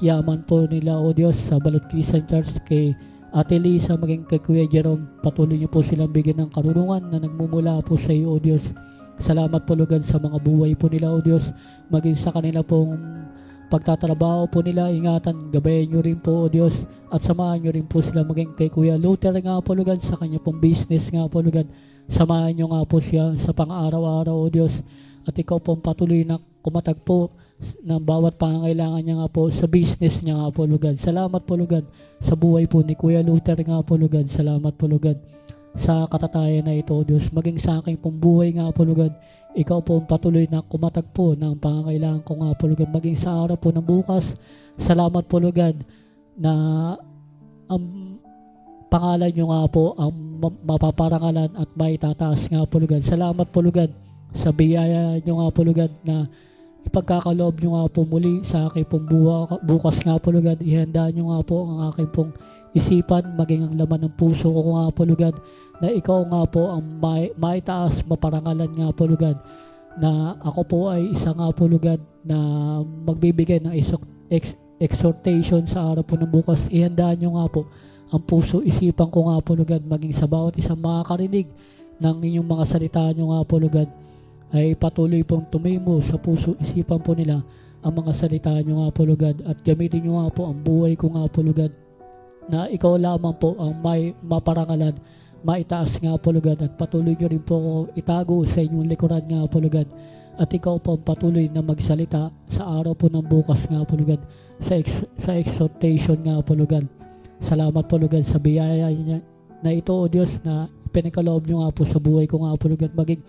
yaman po nila, O Diyos, sa Balot Christian Church, kay Ate Lisa, maging kay Kuya Jerome. Patuloy niyo po silang bigyan ng karunungan na nagmumula po sa iyo, O Diyos. Salamat po, Lord God, sa mga buhay po nila, O Diyos, maging sa kanila pong pagtatrabaho po nila, ingatan, gabayan nyo rin po, O Diyos, at samahan nyo rin po sila, maging kay Kuya Luther nga po, Lord God, sa kanya pong business nga po, Lord God, samahan nyo nga po siya sa pang-araw-araw, O Diyos, at ikaw pong patuloy na kumatag po ng bawat pangangailangan niya nga po sa business niya nga po, Lord God. Salamat po, Lord God, sa buhay po ni Kuya Luther nga po, Lord God. Salamat po, Lord God, sa katatayan na ito, O Diyos, maging sa aking pong buhay nga po, Lord God. Ikaw po ang patuloy na kumatag po ng pangangailangan ko nga po, Lord God, maging sa araw po ng bukas. Salamat po, Lord God, na ang pangalan nyo nga po ang mapaparangalan at maitataas nga po, Lord God. Salamat po, Lord God, sa biyaya nyo nga po, Lord God, na ipagkakaloob nyo nga po muli sa aking pong bukas nga po, Lord God. Ihanda nyo nga po ang aking pong isipan, maging ang laman ng puso ko nga po, Lord God, na ikaw nga po ang maitaas, maparangalan nga po, Lord God, na ako po ay isa nga po, Lord God, na magbibigay ng exhortation sa araw po ng bukas. Ihandaan nyo nga po ang puso, isipan ko nga po, Lord God, maging sa bawat isang makakarinig ng inyong mga salita nyo nga po, Lord God, ay patuloy pong tumimo sa puso, isipan po nila ang mga salita nyo nga po, Lord God, at gamitin nyo nga po ang buhay ko nga po, Lord God, na ikaw lamang po ang may maparangalan, maitaas nga po, Lord God, at patuloy nyo rin po ako itago sa inyong likuran nga po, Lord God, at ikaw po ang patuloy na magsalita sa araw po ng bukas nga po, Lord God, sa exhortation nga po, Lord God. Salamat po, Lord God, sa biyaya niya na ito, O Diyos, na pinakaloob nyo nga po sa buhay ko nga po, Lord God, maging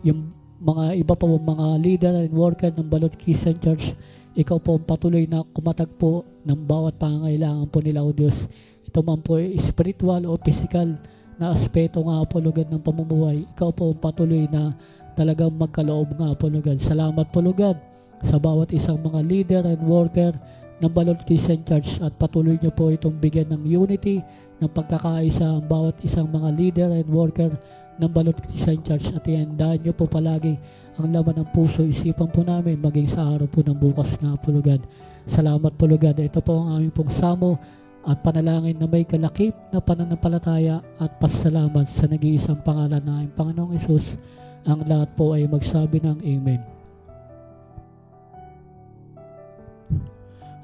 yung mga iba pa mga leader and worker ng Balot Christian Church, ikaw po ang patuloy na kumatag po ng bawat pangangailangan po nila, O Diyos. Ito man po ay spiritual o physical na aspeto nga po, Lord God, ng pamumuhay. Ikaw po ang patuloy na talagang magkaloob nga po, Lord God. Salamat po, Lord God, sa bawat isang mga leader and worker ng Balot Christian Church, at patuloy niyo po itong bigyan ng unity, ng pagkakaisa ang bawat isang mga leader and worker ng Balot Christian Church, at ihandaan niyo po palagi ang laman ng puso, isipan po namin maging sa araw po ng bukas nga po, Lord God. Salamat po, Lord God. Ito po ang aming pong samo at panalangin na may kalakip na pananampalataya at pasalamat sa nag-iisang pangalan na aming Panginoong Hesus. Ang lahat po ay magsabi ng Amen.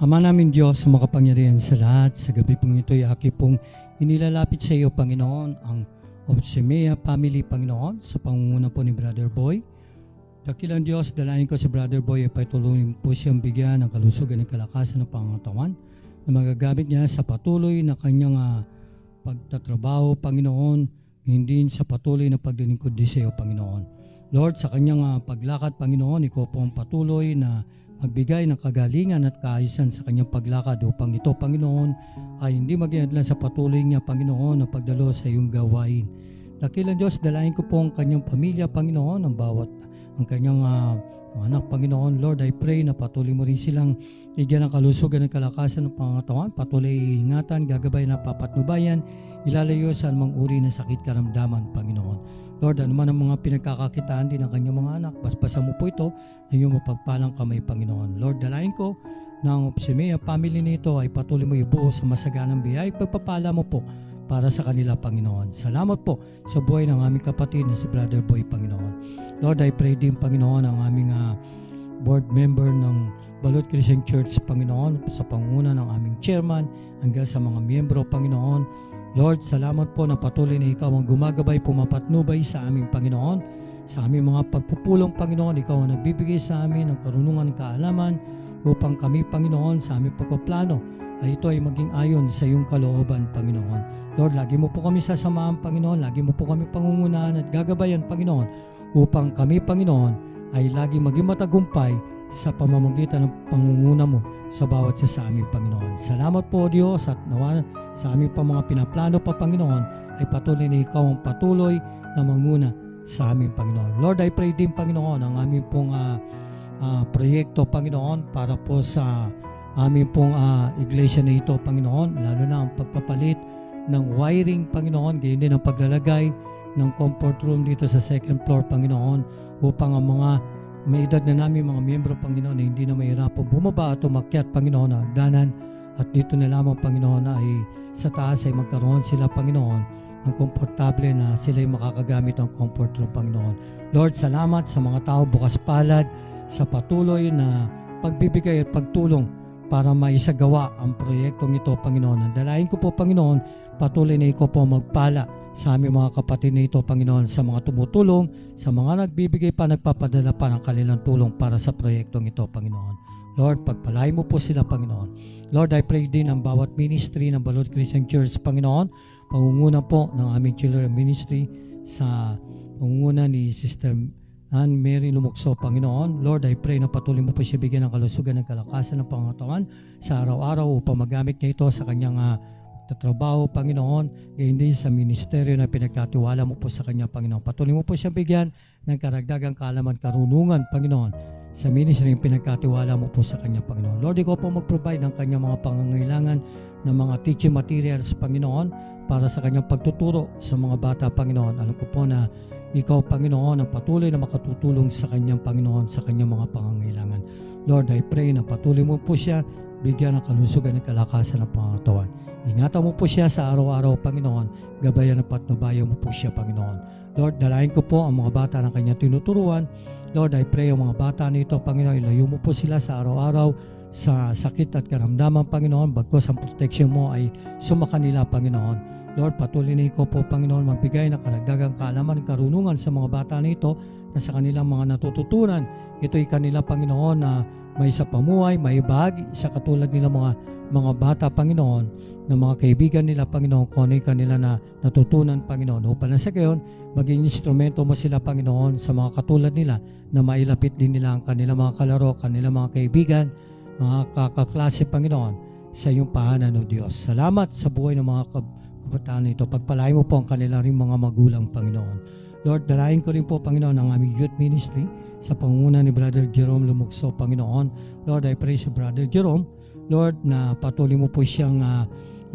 Ama namin Diyos, makapangyarihan sa lahat, sa gabi pong ito ay aki pong inilalapit sa iyo, Panginoon, ang Obsemea Family, Panginoon, sa pangunguna po ni Brother Boy. Dakilang Diyos, dalayan ko si Brother Boy ay patuloy po siyang bigyan ng kalusugan ng kalakasan ng pangatawan na magagamit niya sa patuloy na kanyang pagtatrabaho, Panginoon, hindi sa patuloy na paglilingkod din sa iyo, Panginoon. Lord, sa kanyang paglakad, Panginoon, ikaw po ang patuloy na magbigay ng kagalingan at kaayusan sa kanyang paglakad upang ito, Panginoon, ay hindi mag-iadlan sa patuloy niya, Panginoon, na pagdalo sa iyong gawain. Dakilang Diyos, dalayan ko po ang kanyang pamilya, Panginoon, ang kanyang mga anak, Panginoon. Lord, I pray na patuloy mo rin silang bigyan ng kalusugan ng kalakasan ng pangatawan, patuloy ingatan, gagabay na papatnubayan, ilalayo sa anumang uri ng sakit karamdaman, Panginoon. Lord, ano man ang mga pinagkakakitaan din ng kanyang mga anak, basbasan mo po ito ng iyong mapagpalang kamay, Panginoon. Lord, dalayan ko na ang Opsimea family nito ay patuloy mo ibuo sa masaganang biyaya, pagpapala mo po para sa kanila, Panginoon. Salamat po sa buhay ng aming kapatid na si Brother Boy, Panginoon. Lord, I pray din, Panginoon, ang aming board member ng Balot Christian Church, Panginoon, sa pangunguna ng aming chairman, hanggang sa mga miyembro, Panginoon. Lord, salamat po na patuloy na ikaw ang gumagabay, pumapatnubay sa aming Panginoon, sa aming mga pagpupulong, Panginoon. Ikaw ang nagbibigay sa amin ng karunungan at kaalaman upang kami, Panginoon, sa aming pagpaplano ay ito ay maging ayon sa iyong kalooban, Panginoon. Lord, lagi mo po kami sasamahan, Panginoon. Lagi mo po kami pangungunahan at gagabayan, Panginoon, upang kami, Panginoon, ay lagi maging matagumpay sa pamamagitan ng pangunguna mo sa bawat isa sa aming Panginoon. Salamat po, Diyos, at nawa sa aming mga pinaplano pa, Panginoon, ay patuloy na ikaw ang patuloy na manguna sa aming Panginoon. Lord, I pray din, Panginoon, ang aming pong proyekto, Panginoon, para po sa aming pong iglesia na ito, Panginoon, lalo na ang pagpapalit ng wiring, Panginoon, gayon din ang paglalagay ng comfort room dito sa second floor, Panginoon, upang ang mga may edad na namin mga miyembro, Panginoon, na hindi na mahirapang bumaba at umakyat, Panginoon, na hagdanan, at dito na lamang, Panginoon, ay sa taas ay magkaroon sila, Panginoon, ang komportable na sila ay makakagamit ng comfort room, Panginoon. Lord, salamat sa mga tao bukas palad sa patuloy na pagbibigay at pagtulong para maisagawa ang proyektong ito, Panginoon. Dalayan ko po, Panginoon, patuloy na ikaw po magpala sa aming mga kapatid na ito, Panginoon, sa mga tumutulong, sa mga nagbibigay pa, nagpapadala pa ng kanilang tulong para sa proyektong ito, Panginoon. Lord, pagpalain mo po sila, Panginoon. Lord, I pray din ang bawat ministry ng Balot Christian Church, Panginoon, pangunguna po ng aming children ministry sa pangunguna ni Sister Ann Mary Lumukso, Panginoon. Lord, I pray na patuloy mo po siya bigyan ng kalusugan ng kalakasan ng pangatawan sa araw-araw upang magamit niya ito sa kanyang tatrabaho, Panginoon, gayon din sa ministeryo na pinagkatiwala mo po sa kanya, Panginoon. Patuloy mo po siya bigyan ng karagdagang kaalaman, karunungan, Panginoon, sa ministry yung pinagkatiwala mo po sa kanya, Panginoon. Lord, ikaw po mag-provide ng kanyang mga pangangailangan ng mga teaching materials, Panginoon, para sa kanyang pagtuturo sa mga bata, Panginoon. Alam ko po na ikaw, Panginoon, ang patuloy na makatutulong sa kanyang, Panginoon, sa kanyang mga pangangailangan. Lord, I pray na patuloy mo po siya bigyan ng kalusugan ng kalakasan ng pangatawan. Ingatan mo po siya sa araw-araw, Panginoon. Gabayan at patnubayan mo po siya, Panginoon. Lord, dalayan ko po ang mga bata na kanyang tinuturuan. Lord, I pray ang mga bata nito, Panginoon, ilayo mo po sila sa araw-araw sa sakit at karamdaman, Panginoon. Bagkos ang proteksyon mo ay sumakanila, Panginoon. Lord, patuloy na ikaw po, Panginoon, magbigay ng karagdagang kaalaman at karunungan sa mga bata nito na sa kanilang mga natututunan. Ito'y kanila, Panginoon, na may sa pamuhay, may bahagi sa katulad nila mga bata, Panginoon, na mga kaibigan nila, Panginoon, kung ano yung kanila na natutunan, Panginoon. Upang na sa gayon, maging instrumento mo sila, Panginoon, sa mga katulad nila na mailapit din nila ang kanilang mga kalaro, kanilang mga kaibigan, mga kaklase, Panginoon, sa iyong pahanan, O Diyos. Salamat sa buhay ng mga kabataan ito. Pagpalain mo po ang kanilang rin mga magulang, Panginoon. Lord, dalayan ko rin po, Panginoon, ang aming youth ministry sa pangunguna ni Brother Jerome Lumukso, Panginoon. Lord, I pray sa Brother Jerome, Lord, na patuloy mo po siyang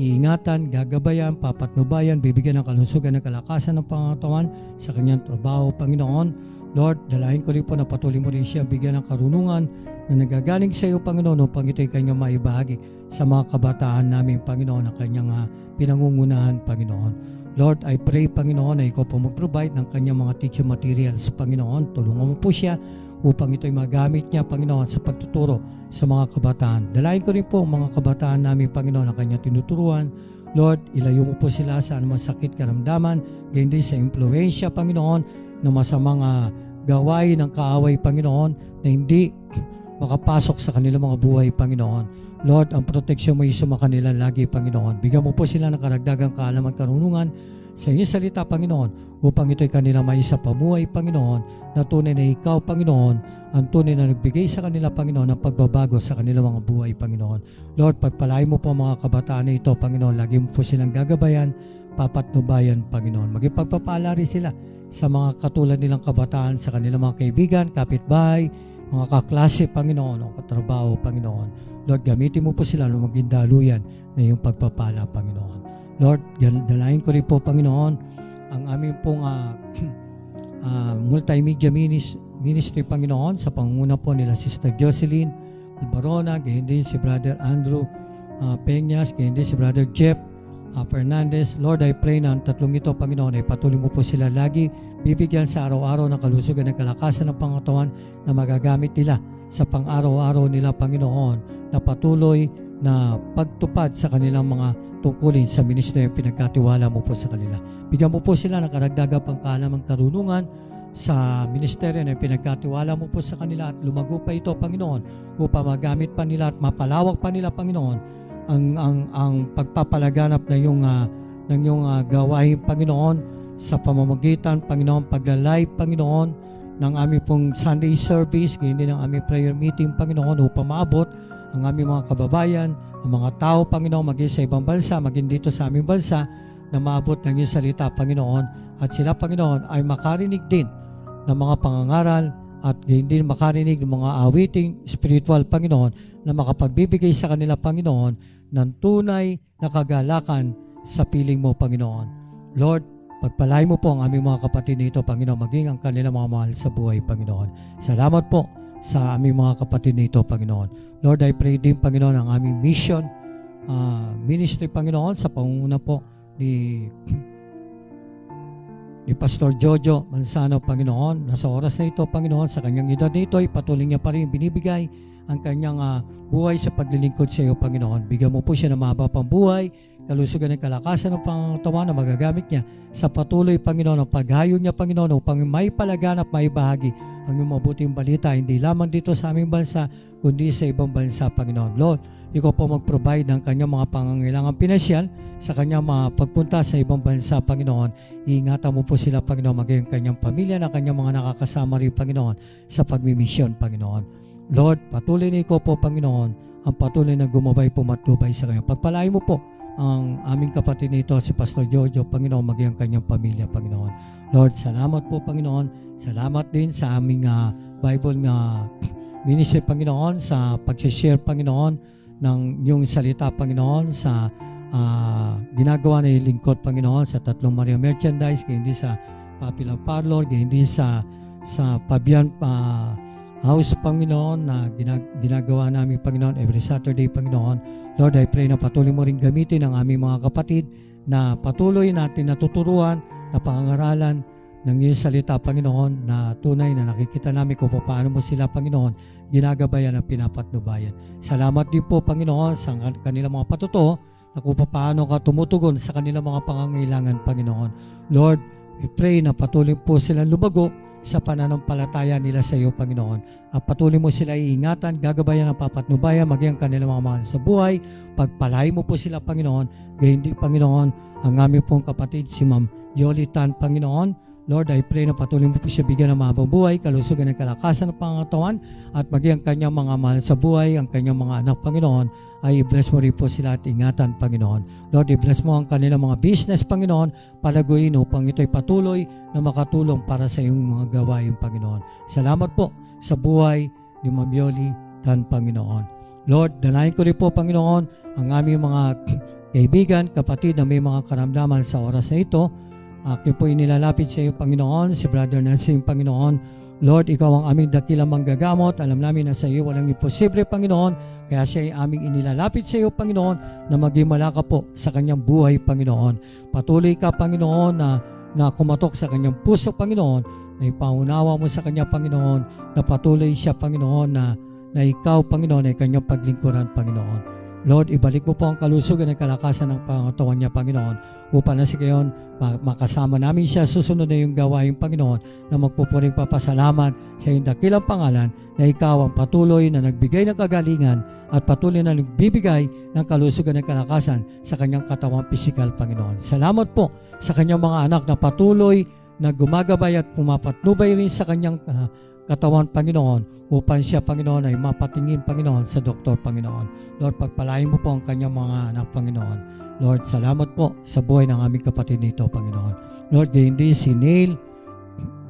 iingatan, gagabayan, papatnubayan, bibigyan ng kalusugan ng kalakasan ng pangatawan sa kanyang trabaho, Panginoon. Lord, dalayan ko rin po na patuloy mo rin siya bigyan ng karunungan na nagagaling sa iyo, Panginoon, upang ito'y kanyang maibahagi sa mga kabataan namin, Panginoon, na kanyang pinangungunahan, Panginoon. Lord, I pray, Panginoon, na ikaw po mag-provide ng kanyang mga teaching materials, Panginoon. Tulungan mo po siya upang ito'y magamit niya, Panginoon, sa pagtuturo sa mga kabataan. Dalayan ko rin po ang mga kabataan namin, Panginoon, na kanyang tinuturuan. Lord, ilayo mo po sila sa anumang sakit, karamdaman, gayon din sa impluensya, Panginoon, ng masamang gawain ng kaaway, Panginoon, na hindi makapasok sa kanilang mga buhay, Panginoon. Lord, ang proteksyon mo isuma kanila lagi, Panginoon. Bigyan mo po sila ng karagdagang kaalaman, karunungan sa iyong salita, Panginoon, upang ito'y kanila maisa pamuhay, Panginoon, na tunay na ikaw, Panginoon, ang tunay na nagbigay sa kanila, Panginoon, ng pagbabago sa kanilang mga buhay, Panginoon. Lord, pagpalain mo po ang mga kabataan na ito, Panginoon, lagi mo po silang gagabayan, papatnubayan, Panginoon. Maging pagpapala rin sila sa mga katulad nilang kabataan, sa kanilang mga kaibigan, kapitbahay, mga kaklase, Panginoon, o katrabaho, Panginoon. Lord, gamitin mo po sila na maging daluyan na iyong pagpapala, Panginoon. Lord, dalayan ko rin po, Panginoon, ang aming pong multimedia ministry, Panginoon, sa pangunguna po nila Sister Jocelyn Barona, gayon din si Brother Andrew Peñas, gayon din si Brother Jeff Fernandez. Lord, I pray na ang tatlong ito, Panginoon, ay patuloy mo po sila lagi bibigyan sa araw-araw ng kalusugan ng kalakasan ng pangatawan na magagamit nila sa pang-araw-araw nila, Panginoon, na patuloy na pagtupad sa kanilang mga tungkulin sa ministry na pinagkatiwala mo po sa kanila. Bigyan mo po sila ng karagdagang pangkaalamang karunungan sa ministeryo na pinagkatiwala mo po sa kanila at lumago pa ito, Panginoon, upang magamit pa nila at mapalawak pa nila, Panginoon, ang pagpapalaganap ng iyong gawain, Panginoon, sa pamamagitan, Panginoon, pagla-live, Panginoon, ng aming pong Sunday service, ganyan din ang aming prayer meeting, Panginoon, upang maabot ang aming mga kababayan, ang mga tao, Panginoon, maging sa ibang bansa, maging dito sa aming bansa, na maabot ng iyong salita, Panginoon, at sila, Panginoon, ay makarinig din ng mga pangangaral at hindi makarinig ng mga awiting spiritual, Panginoon, na makapagbibigay sa kanila, Panginoon, ng tunay na kagalakan sa piling mo, Panginoon. Lord, pagpalain mo po ang aming mga kapatid nito, Panginoon, maging ang kanilang mga mahal sa buhay, Panginoon. Salamat po sa aming mga kapatid nito, Panginoon. Lord, I pray din, Panginoon, ang aming mission ministry, Panginoon, sa pangunguna po ni Pastor Jojo Manzano, Panginoon. Nasa oras na ito, Panginoon, sa kanyang edad na ito, ay patuloy niya pa rin binibigay ang kanyang buhay sa paglilingkod sa iyo, Panginoon. Bigyan mo po siya ng mahaba pang buhay, kalusugan ng kalakasan ng pangatawan na magagamit niya sa patuloy, Panginoon, ang paghayo niya, Panginoon, upang may palaganap, may bahagi ang iyong mabuting balita, hindi lamang dito sa aming bansa, kundi sa ibang bansa, Panginoon. Lord, ikaw po mag-provide ng kanyang mga pangangailangan pinasyal sa kanyang mga pagpunta sa ibang bansa, Panginoon. Iingatan mo po sila, Panginoon, maging kanyang pamilya na kanyang mga nakakasama rin, Panginoon, sa pagmimisyon, Panginoon. Lord, patuloy na ikaw po, Panginoon, ang patuloy na gumabay pumatubay sa kanya. Pagpalain mo po ang aming kapatid nito, si Pastor Jojo, Panginoon, maging ang kanyang pamilya, Panginoon. Lord, salamat po, Panginoon. Salamat din sa aming Bible ministry, Panginoon, sa pag-share, Panginoon, ng iyong salita, Panginoon, sa ginagawa na lingkod, Panginoon, sa Tatlong Maria Merchandise, gayon din sa Papila Parlor, gayon din sa Pabian House, Panginoon, na ginagawa namin, Panginoon, every Saturday, Panginoon. Lord, I pray na patuloy mo rin gamitin ang aming mga kapatid na patuloy natin natuturuan na pangaralan ng iyong salita, Panginoon, na tunay na nakikita namin kung paano mo sila, Panginoon, ginagabayan at pinapatnubayan. Salamat din po, Panginoon, sa kanilang mga patuto na kung paano ka tumutugon sa kanilang mga pangangailangan, Panginoon. Lord, we pray na patuloy po silang lumago sa pananampalataya nila sa iyo, Panginoon. At patuloy mo sila iingatan, gagabayan ang papatnubayan, maging ang kanilang mga mahal sa buhay. Pagpalain mo po sila, Panginoon. Gayon din, Panginoon, ang aming pong kapatid, si Ma'am Yoli Tan, Panginoon. Lord, I pray na patuloy mo po siya bigyan ng mahabang buhay, kalusugan ng kalakasan ng pangatawan, at maging ang kanyang mga mahal sa buhay, ang kanyang mga anak, Panginoon, ay i-bless mo rin po sila at ingatan, Panginoon. Lord, i-bless mo ang kanilang mga business, Panginoon, palaguin upang ito'y patuloy na makatulong para sa iyong mga gawain, Panginoon. Salamat po sa buhay ni Ma'am Yoli Tan, Panginoon. Lord, danahin ko rin po, Panginoon, ang aming mga kaibigan, kapatid na may mga karamdaman sa oras na ito. Akin po inilalapit sa iyo, Panginoon, si Brother Nelson, Panginoon. Lord, ikaw ang aming dakilang manggagamot. Alam namin na sa iyo walang imposible, Panginoon. Kaya siya ay aming inilalapit sa iyo, Panginoon, na maging malaka po sa kanyang buhay, Panginoon. Patuloy ka, Panginoon, na kumatok sa kanyang puso, Panginoon, na ipaunawa mo sa kanya, Panginoon, na patuloy siya, Panginoon, na ikaw, Panginoon, ay kanyang paglingkuran, Panginoon. Lord, ibalik mo po ang kalusugan at kalakasan ng pangatawan niya, Panginoon, upang na si Gayon makasama namin siya susunod na yung gawain, Panginoon, na magpupuring papasalamat sa iyong dakilang pangalan na ikaw ang patuloy na nagbigay ng kagalingan at patuloy na nagbibigay ng kalusugan at kalakasan sa kanyang katawang pisikal, Panginoon. Salamat po sa kanyang mga anak na patuloy na gumagabay at pumapatnubay rin sa kanyang katawan, Panginoon, upang siya, Panginoon, ay mapatingin, Panginoon, sa doktor, Panginoon. Lord, pagpalain mo po ang kanyang mga anak, Panginoon. Lord, salamat po sa buhay ng aming kapatid nito, Panginoon. Lord, gayon din si Neil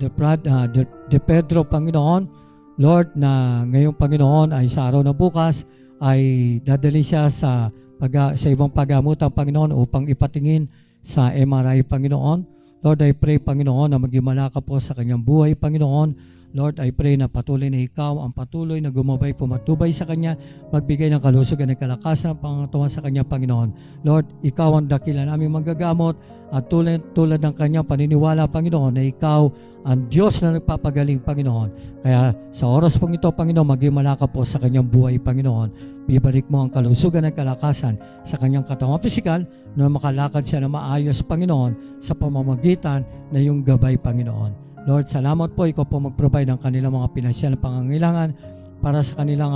de Pedro, Panginoon. Lord, na ngayong, Panginoon, ay sa araw na bukas ay dadali siya sa ibang pagamutan, Panginoon, upang ipatingin sa MRI, Panginoon. Lord, I pray, Panginoon, na magimala ka po sa kanyang buhay, Panginoon. Lord, I pray na patuloy na ikaw ang patuloy na gumabay, pumatubay sa kanya, magbigay ng kalusugan at kalakasan ng pangatawan sa kanya, Panginoon. Lord, ikaw ang dakila namin manggagamot at tulad ng kanyang paniniwala, Panginoon, na ikaw ang Diyos na nagpapagaling, Panginoon. Kaya sa oras pong ito, Panginoon, magimala ka po sa kanyang buhay, Panginoon. Bibalik mo ang kalusugan at kalakasan sa kanyang katawang pisikal na makalakad siya na maayos, Panginoon, sa pamamagitan na yung gabay, Panginoon. Lord, salamat po. Ikaw po mag-provide ng kanilang mga pinansyal na pangangailangan para sa kanilang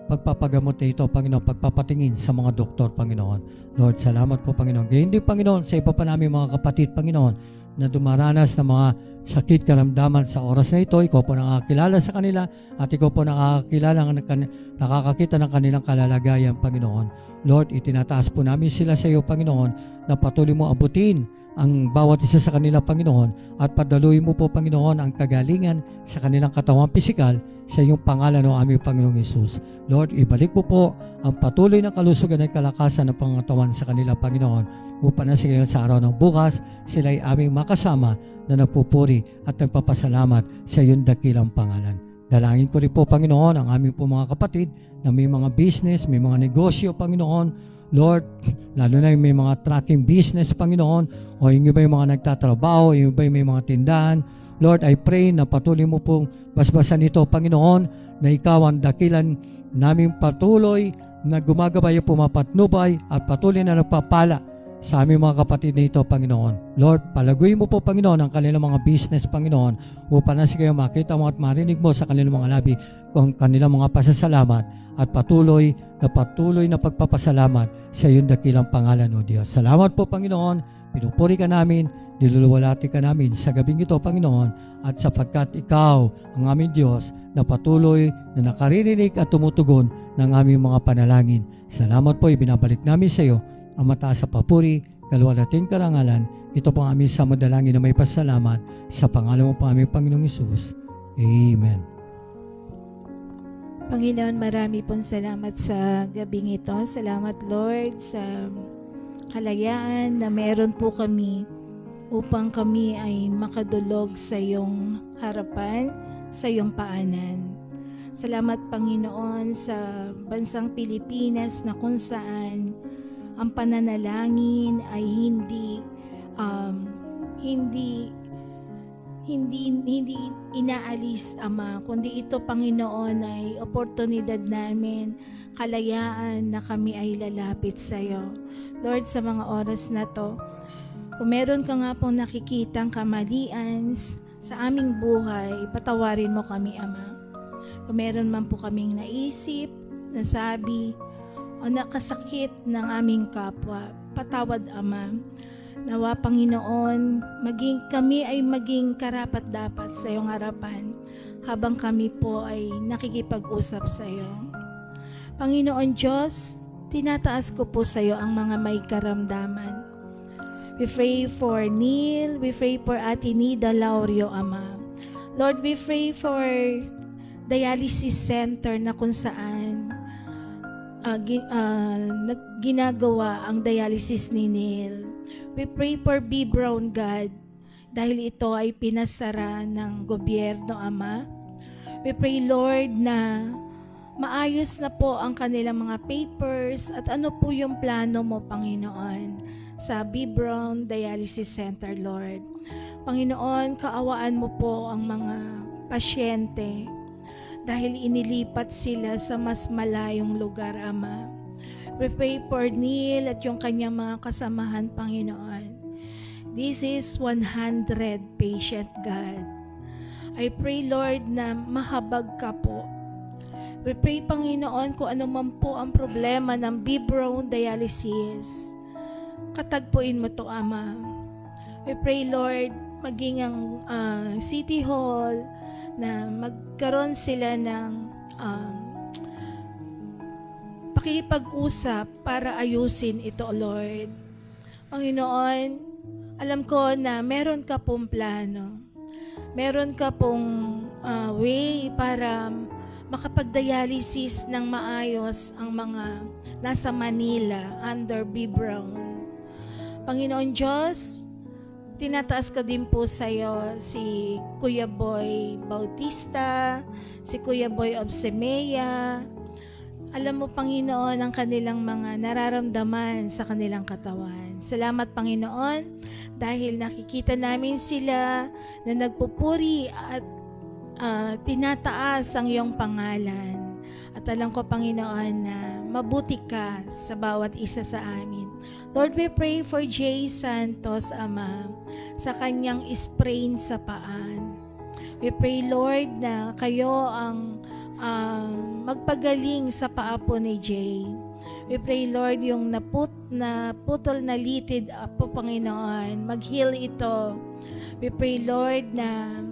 pagpapagamot na ito, Panginoon, pagpapatingin sa mga doktor, Panginoon. Lord, salamat po, Panginoon. Gayon din, Panginoon, sa iba pa namin mga kapatid, Panginoon, na dumaranas ng mga sakit, karamdaman sa oras na ito. Ikaw po nakakilala sa kanila at ikaw po nakakakita ng kanilang kalalagayan, Panginoon. Lord, itinataas po namin sila sa iyo, Panginoon, na patuloy mo abutin ang bawat isa sa kanila, Panginoon, at padaluin mo po, Panginoon, ang kagalingan sa kanilang katawang pisikal sa iyong pangalan, o aming Panginoong Hesus. Lord, ibalik mo po ang patuloy na kalusugan at kalakasan ng pangatawan sa kanila, Panginoon, upang na sa sa araw ng bukas, sila ay aming makasama na nagpupuri at nagpapasalamat sa iyong dakilang pangalan. Dalangin ko rin po, Panginoon, ang aming po mga kapatid na may mga business, may mga negosyo, Panginoon. Lord, lalo na yung may mga trucking business, Panginoon, o yung iba yung mga nagtatrabaho, yung iba yung may mga tindahan. Lord, I pray na patuloy mo pong basbasan ito, Panginoon, na ikaw ang dakilan namin patuloy na gumagabay, pumapatnubay at patuloy na nagpapala sa aming mga kapatid nito, Panginoon. Lord, palaguin mo po, Panginoon, ang kanilang mga business, Panginoon, upang na kayo makita mo at marinig mo sa kanilang mga labi kung kanilang mga pasasalamat at patuloy na pagpapasalamat sa iyong dakilang pangalan, o Diyos. Salamat po, Panginoon. Pinupuri ka namin, niluluwalhati ka namin sa gabing ito, Panginoon, at sapagkat ikaw ang aming Diyos na patuloy na nakaririnig at tumutugon ng aming mga panalangin. Salamat po, ibinabalik namin sa iyo ang mataas sa papuri, kaluwalhating karangalan. Ito po ang aming samadalangin na may pasalamat sa pangalan mo po aming Panginoong Hesus. Amen. Panginoon, marami pong salamat sa gabing ito. Salamat, Lord, sa kalayaan na meron po kami upang kami ay makadulog sa iyong harapan, sa iyong paanan. Salamat, Panginoon, sa bansang Pilipinas na kung saan ang pananalangin ay hindi inaalis, Ama, kundi ito, Panginoon, ay oportunidad namin, kalayaan na kami ay lalapit sa iyo. Lord, sa mga oras na to, kung meron ka nga pong nakikitang kamalian sa aming buhay, patawarin mo kami, Ama. Kung meron man po kaming naisip, nasabi, o nakasakit ng aming kapwa, patawad, Ama. Nawa, Panginoon, kami ay maging karapat-dapat sa iyong harapan habang kami po ay nakikipag-usap sa iyo. Panginoon Diyos, tinataas ko po sa iyo ang mga may karamdaman. We pray for Neil, we pray for Ate Nida Laurio, Ama. Lord, we pray for dialysis center na kung saan ginagawa ang dialysis ni Neil. We pray for B. Brown, God, dahil ito ay pinasara ng gobyerno, Ama. We pray, Lord, na maayos na po ang kanilang mga papers at ano po yung plano mo, Panginoon, sa B. Brown Dialysis Center, Lord. Panginoon, kaawaan mo po ang mga pasyente dahil inilipat sila sa mas malayong lugar, Ama. We pray for Neil at yung kanyang mga kasamahan, Panginoon. This is 100 patient, God. I pray, Lord, na mahabag ka po. We pray, Panginoon, kung ano man po ang problema ng bibro dialysis. Katagpuin mo to, Ama. We pray, Lord, maging ang City Hall na magkaroon sila ng pakikipag-usap para ayusin ito, Lord. Panginoon, alam ko na meron ka pong plano. Meron ka pong way para makapag-dialysis ng maayos ang mga nasa Manila under B. Brown. Panginoon Diyos, tinataas ko din po sa iyo si Kuya Boy Bautista, si Kuya Boy Obsemea. Alam mo, Panginoon, ang kanilang mga nararamdaman sa kanilang katawan. Salamat, Panginoon, dahil nakikita namin sila na nagpupuri at tinataas ang iyong pangalan. At alam ko, Panginoon, na mabuti ka sa bawat isa sa amin. Lord, we pray for Jay Santos, Ama, sa kanyang sprain sa paan. We pray, Lord, na kayo ang magpagaling sa paa po ni Jay. We pray, Lord, yung putol na litid po, Panginoon, mag-heal ito. We pray, Lord, na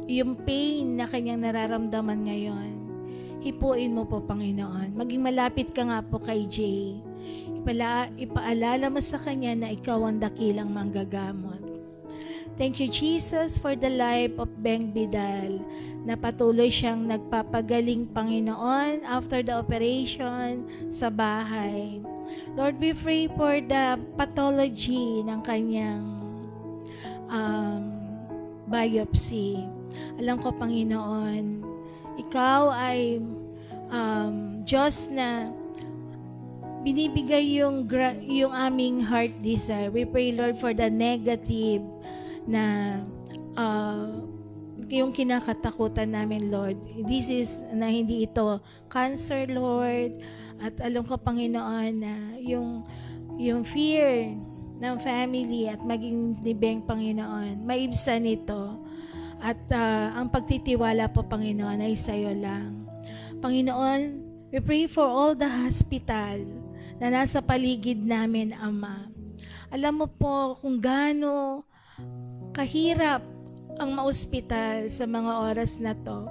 yung pain na kanyang nararamdaman ngayon, hipuin mo po, Panginoon. Maging malapit ka nga po kay Jay. Ipaalala mo sa kanya na ikaw ang dakilang manggagamot. Thank you, Jesus, for the life of Beng Bidal, na patuloy siyang nagpapagaling, Panginoon, after the operation sa bahay. Lord, we pray for the pathology ng kanyang biopsy. Alam ko, Panginoon, ikaw ay Diyos na binibigay yung aming heart desire. We pray, Lord, for the negative na yung kinakatakutan namin, Lord. This is na hindi ito cancer, Lord. At alam ko, Panginoon, na yung fear ng family at maging ni Beng, Panginoon, maibsan ito. At ang pagtitiwala po, Panginoon, ay sa'yo lang. Panginoon, we pray for all the hospital na nasa paligid namin, Ama. Alam mo po kung gaano kahirap ang maospital sa mga oras na to.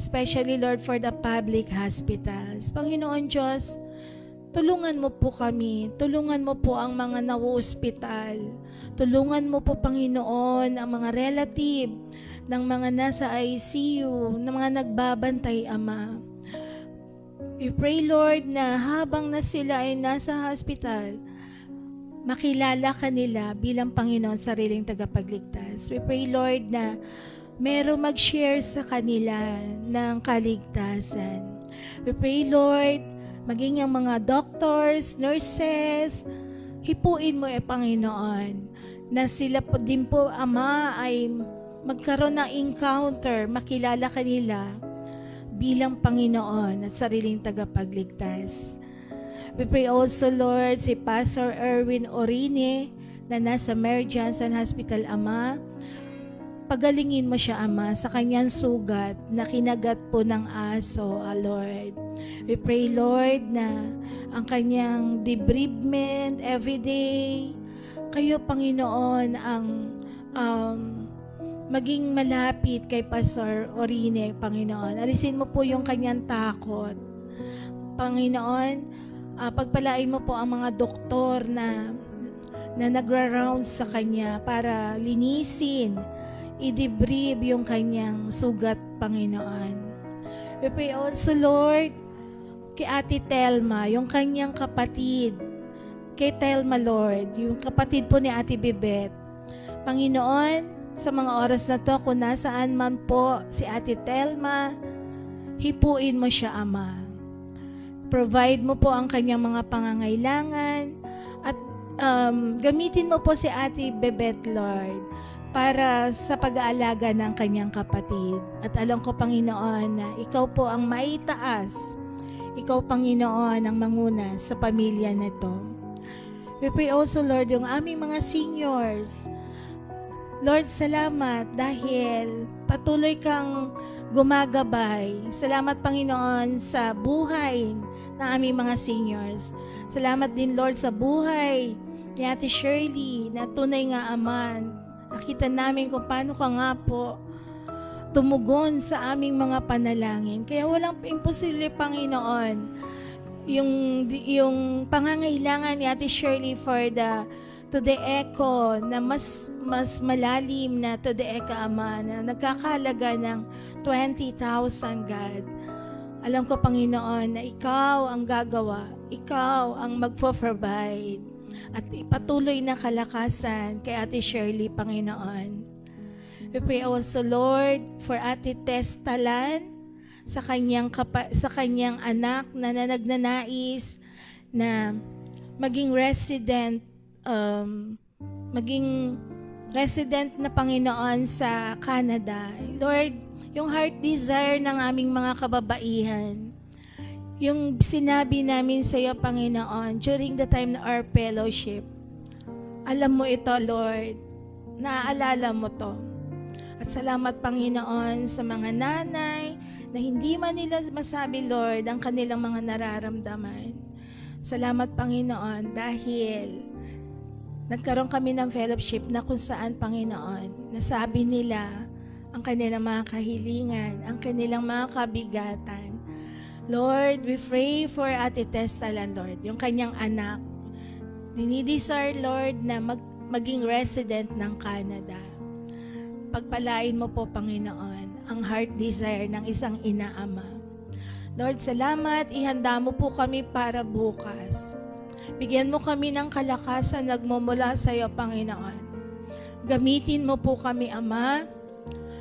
Especially, Lord, for the public hospitals. Panginoon Diyos, tulungan mo po kami. Tulungan mo po ang mga nawo-ospital. Tulungan mo po, Panginoon, ang mga relative ng mga nasa ICU, ng mga nagbabantay, Ama. We pray, Lord, na habang na sila ay nasa hospital, makilala ka nila bilang Panginoon sariling tagapagligtas. We pray, Lord, na merong mag-share sa kanila ng kaligtasan. We pray, Lord, maging ang mga doctors, nurses, hipuin mo, Panginoon, na sila po din po, Ama, ay magkaroon ng encounter, makilala kanila bilang Panginoon at sariling tagapagligtas. We pray also, Lord, si Pastor Erwin Orine na nasa Mary Johnson Hospital, Ama. Pagalingin mo siya, Ama, sa kanyang sugat na kinagat po ng aso, Lord. We pray, Lord, na ang kanyang debridement everyday, kayo, Panginoon, ang maging malapit kay Pastor Orine, Panginoon. Alisin mo po yung kanyang takot. Panginoon, pagpalain mo po ang mga doktor na nagra-round sa kanya para linisin, i-debride yung kanyang sugat, Panginoon. We pray also, Lord, kay Ate Telma, yung kanyang kapatid. Kay Telma, Lord, yung kapatid po ni Ate Bibet. Panginoon, sa mga oras na to, kung nasaan man po si Ate Telma, hipuin mo siya, Ama. Provide mo po ang kanyang mga pangangailangan at gamitin mo po si Ate Bebet, Lord, para sa pag-aalaga ng kanyang kapatid. At alam ko, Panginoon, na ikaw po ang maitaas, Ikaw, Panginoon, ang manguna sa pamilya nito. We pray also, Lord, yung aming mga seniors. Lord, salamat dahil patuloy kang gumagabay. Salamat, Panginoon, sa buhay ng aming mga seniors. Salamat din, Lord, sa buhay ni Ate Shirley na tunay nga ama. Nakita namin kung paano ka nga po tumugon sa aming mga panalangin. Kaya walang imposible, Panginoon. Yung pangangailangan ni Ate Shirley for to the echo na mas malalim na to the echo, Ama, na nagkakahalaga ng 20,000, God. Alam ko, Panginoon, na Ikaw ang gagawa, Ikaw ang magpo-provide, at ipatuloy na kalakasan kay Ate Shirley, Panginoon. We pray also, Lord, for Ate Tess Talan, sa kanyang anak na nagnanais na maging resident na Panginoon sa Canada. Lord, yung heart desire ng aming mga kababaihan, yung sinabi namin sa iyo, Panginoon, during the time na our fellowship, alam mo ito, Lord, naaalala mo to. At salamat, Panginoon, sa mga nanay na hindi man nila masabi, Lord, ang kanilang mga nararamdaman. Salamat, Panginoon, dahil nagkaroon kami ng fellowship na kung saan, Panginoon, nasabi nila ang kanilang mga kahilingan, ang kanilang mga kabigatan. Lord, we pray for Ate Tess Talan, Lord, yung kanyang anak. Dinidesire, Lord, na maging resident ng Canada. Pagpalain mo po, Panginoon, ang heart desire ng isang ina-ama. Lord, salamat. Ihanda mo po kami para bukas. Bigyan mo kami ng kalakasan nagmumula sa iyo, Panginoon. Gamitin mo po kami, Ama.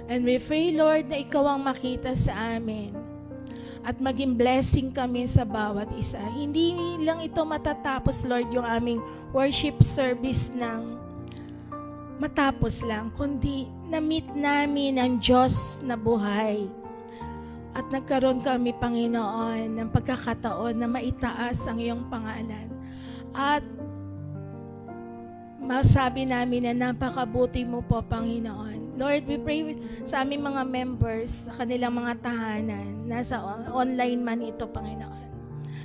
And we pray, Lord, na Ikaw ang makita sa amin. At maging blessing kami sa bawat isa. Hindi lang ito matatapos, Lord, yung aming worship service ng matapos lang, kundi na-meet namin ang Diyos na buhay. At nagkaroon kami, Panginoon, ng pagkakataon na maitaas ang iyong pangalan. At masabi namin na napakabuti mo po, Panginoon. Lord, we pray sa aming mga members, sa kanilang mga tahanan, nasa online man ito, Panginoon.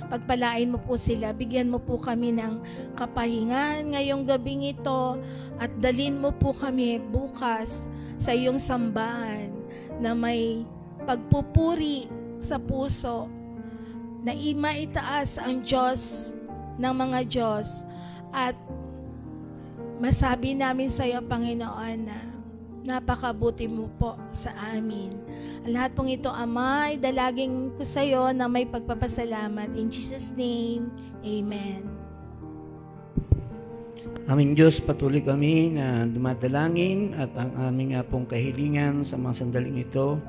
Pagpalain mo po sila, bigyan mo po kami ng kapahingan ngayong gabing ito, at dalin mo po kami bukas sa iyong sambahan na may pagpupuri sa puso, na maitaas ang Diyos ng mga Diyos, at masabi namin sa iyo, Panginoon, na napakabuti mo po sa amin. Lahat pong ito, Ama, idalagin ko sa iyo na may pagpapasalamat. In Jesus' name, Amen. Aming Diyos, patuloy kami na dumadalangin at ang aming pong kahilingan sa mga sandaling ito,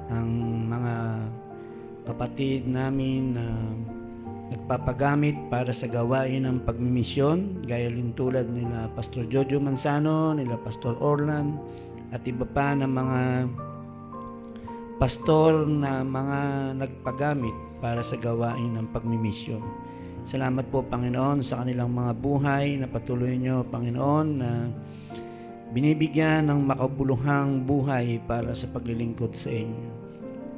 ang mga kapatid namin na nagpapagamit para sa gawain ng pagmimisyon, gaya rin tulad nila Pastor Jojo Manzano, nila Pastor Orlan, at iba pa ng mga pastor na mga nagpagamit para sa gawain ng pagmimisyon. Salamat po, Panginoon, sa kanilang mga buhay na patuloy nyo, Panginoon, na binibigyan ng makabuluhang buhay para sa paglilingkod sa inyo.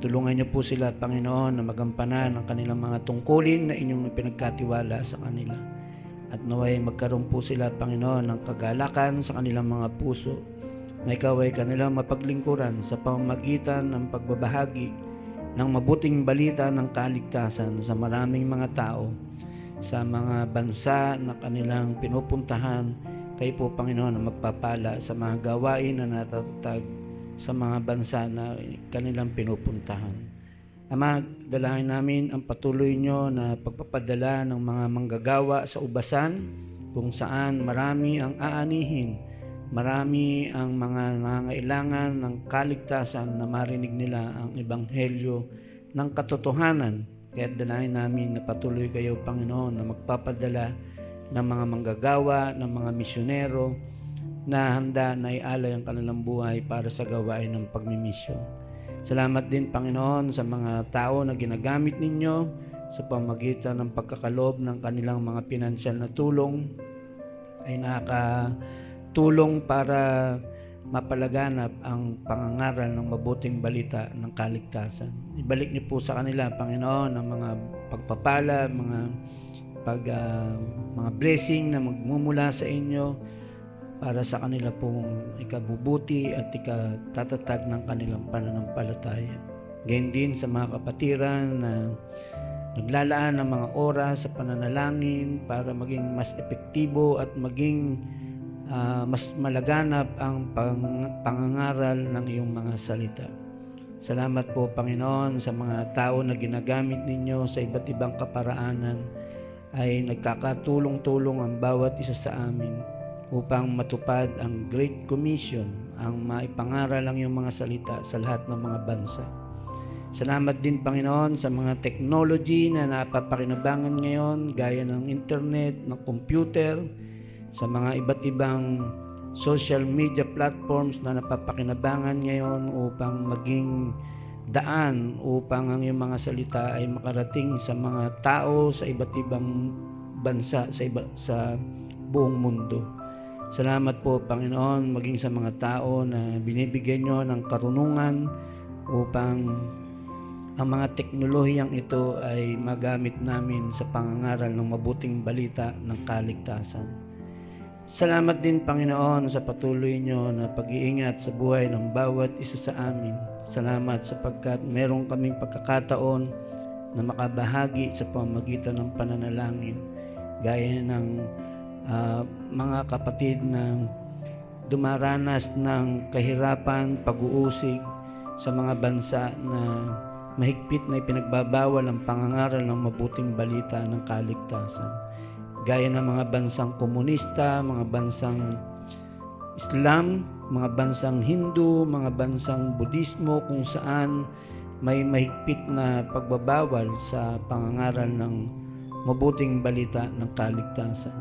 Tulungan niyo po sila, Panginoon, na magampanan ang kanilang mga tungkulin na inyong ipinagkatiwala sa kanila. At naway magkaroon po sila, Panginoon, ng kagalakan sa kanilang mga puso, na ikaw ay kanilang mapaglingkuran sa pamamagitan ng pagbabahagi ng mabuting balita ng kaligtasan sa maraming mga tao, sa mga bansa na kanilang pinupuntahan. Kayo po, Panginoon, na magpapala sa mga gawain na natatatag sa mga bansa na kanilang pinupuntahan. Ama, dalangin namin ang patuloy nyo na pagpapadala ng mga manggagawa sa ubasan, kung saan marami ang aanihin, marami ang mga nangangailangan ng kaligtasan na marinig nila ang ebanghelyo ng katotohanan. Kaya dalangin namin na patuloy kayo, Panginoon, na magpapadala ng mga manggagawa, ng mga misyonero, na handa na ialay ang kanilang buhay para sa gawain ng pagmimisyon. Salamat din, Panginoon, sa mga tao na ginagamit ninyo sa pamagitan ng pagkakaloob ng kanilang mga pinansyal na tulong ay nakatulong para mapalaganap ang pangangaral ng mabuting balita ng kaligtasan. Ibalik niyo po sa kanila, Panginoon, ang mga pagpapala, mga blessing na magmumula sa inyo para sa kanila pong ikabubuti at ikatatag ng kanilang pananampalataya. Ganyan din sa mga kapatiran na naglalaan ng mga oras sa pananalangin para maging mas epektibo at maging mas malaganap ang pangangaral ng iyong mga salita. Salamat po, Panginoon, sa mga tao na ginagamit ninyo sa iba't ibang kaparaanan ay nagkakatulong-tulong ang bawat isa sa amin upang matupad ang Great Commission, ang maipangaral ang iyong mga salita sa lahat ng mga bansa. Salamat din, Panginoon, sa mga technology na napapakinabangan ngayon gaya ng internet, ng computer, sa mga iba't ibang social media platforms na napapakinabangan ngayon upang maging daan upang ang iyong mga salita ay makarating sa mga tao sa iba't ibang bansa sa buong mundo. Salamat po, Panginoon, maging sa mga tao na binibigyan nyo ng karunungan upang ang mga teknolohiyang ito ay magamit namin sa pangangaral ng mabuting balita ng kaligtasan. Salamat din, Panginoon, sa patuloy nyo na pag-iingat sa buhay ng bawat isa sa amin. Salamat sapagkat meron kaming pagkakataon na makabahagi sa pamamagitan ng pananalangin gaya ng mga kapatid na dumaranas ng kahirapan, pag-uusig sa mga bansa na mahigpit na ipinagbabawal ang pangangaral ng mabuting balita ng kaligtasan. Gaya ng mga bansang komunista, mga bansang Islam, mga bansang Hindu, mga bansang Budismo kung saan may mahigpit na pagbabawal sa pangangaral ng mabuting balita ng kaligtasan.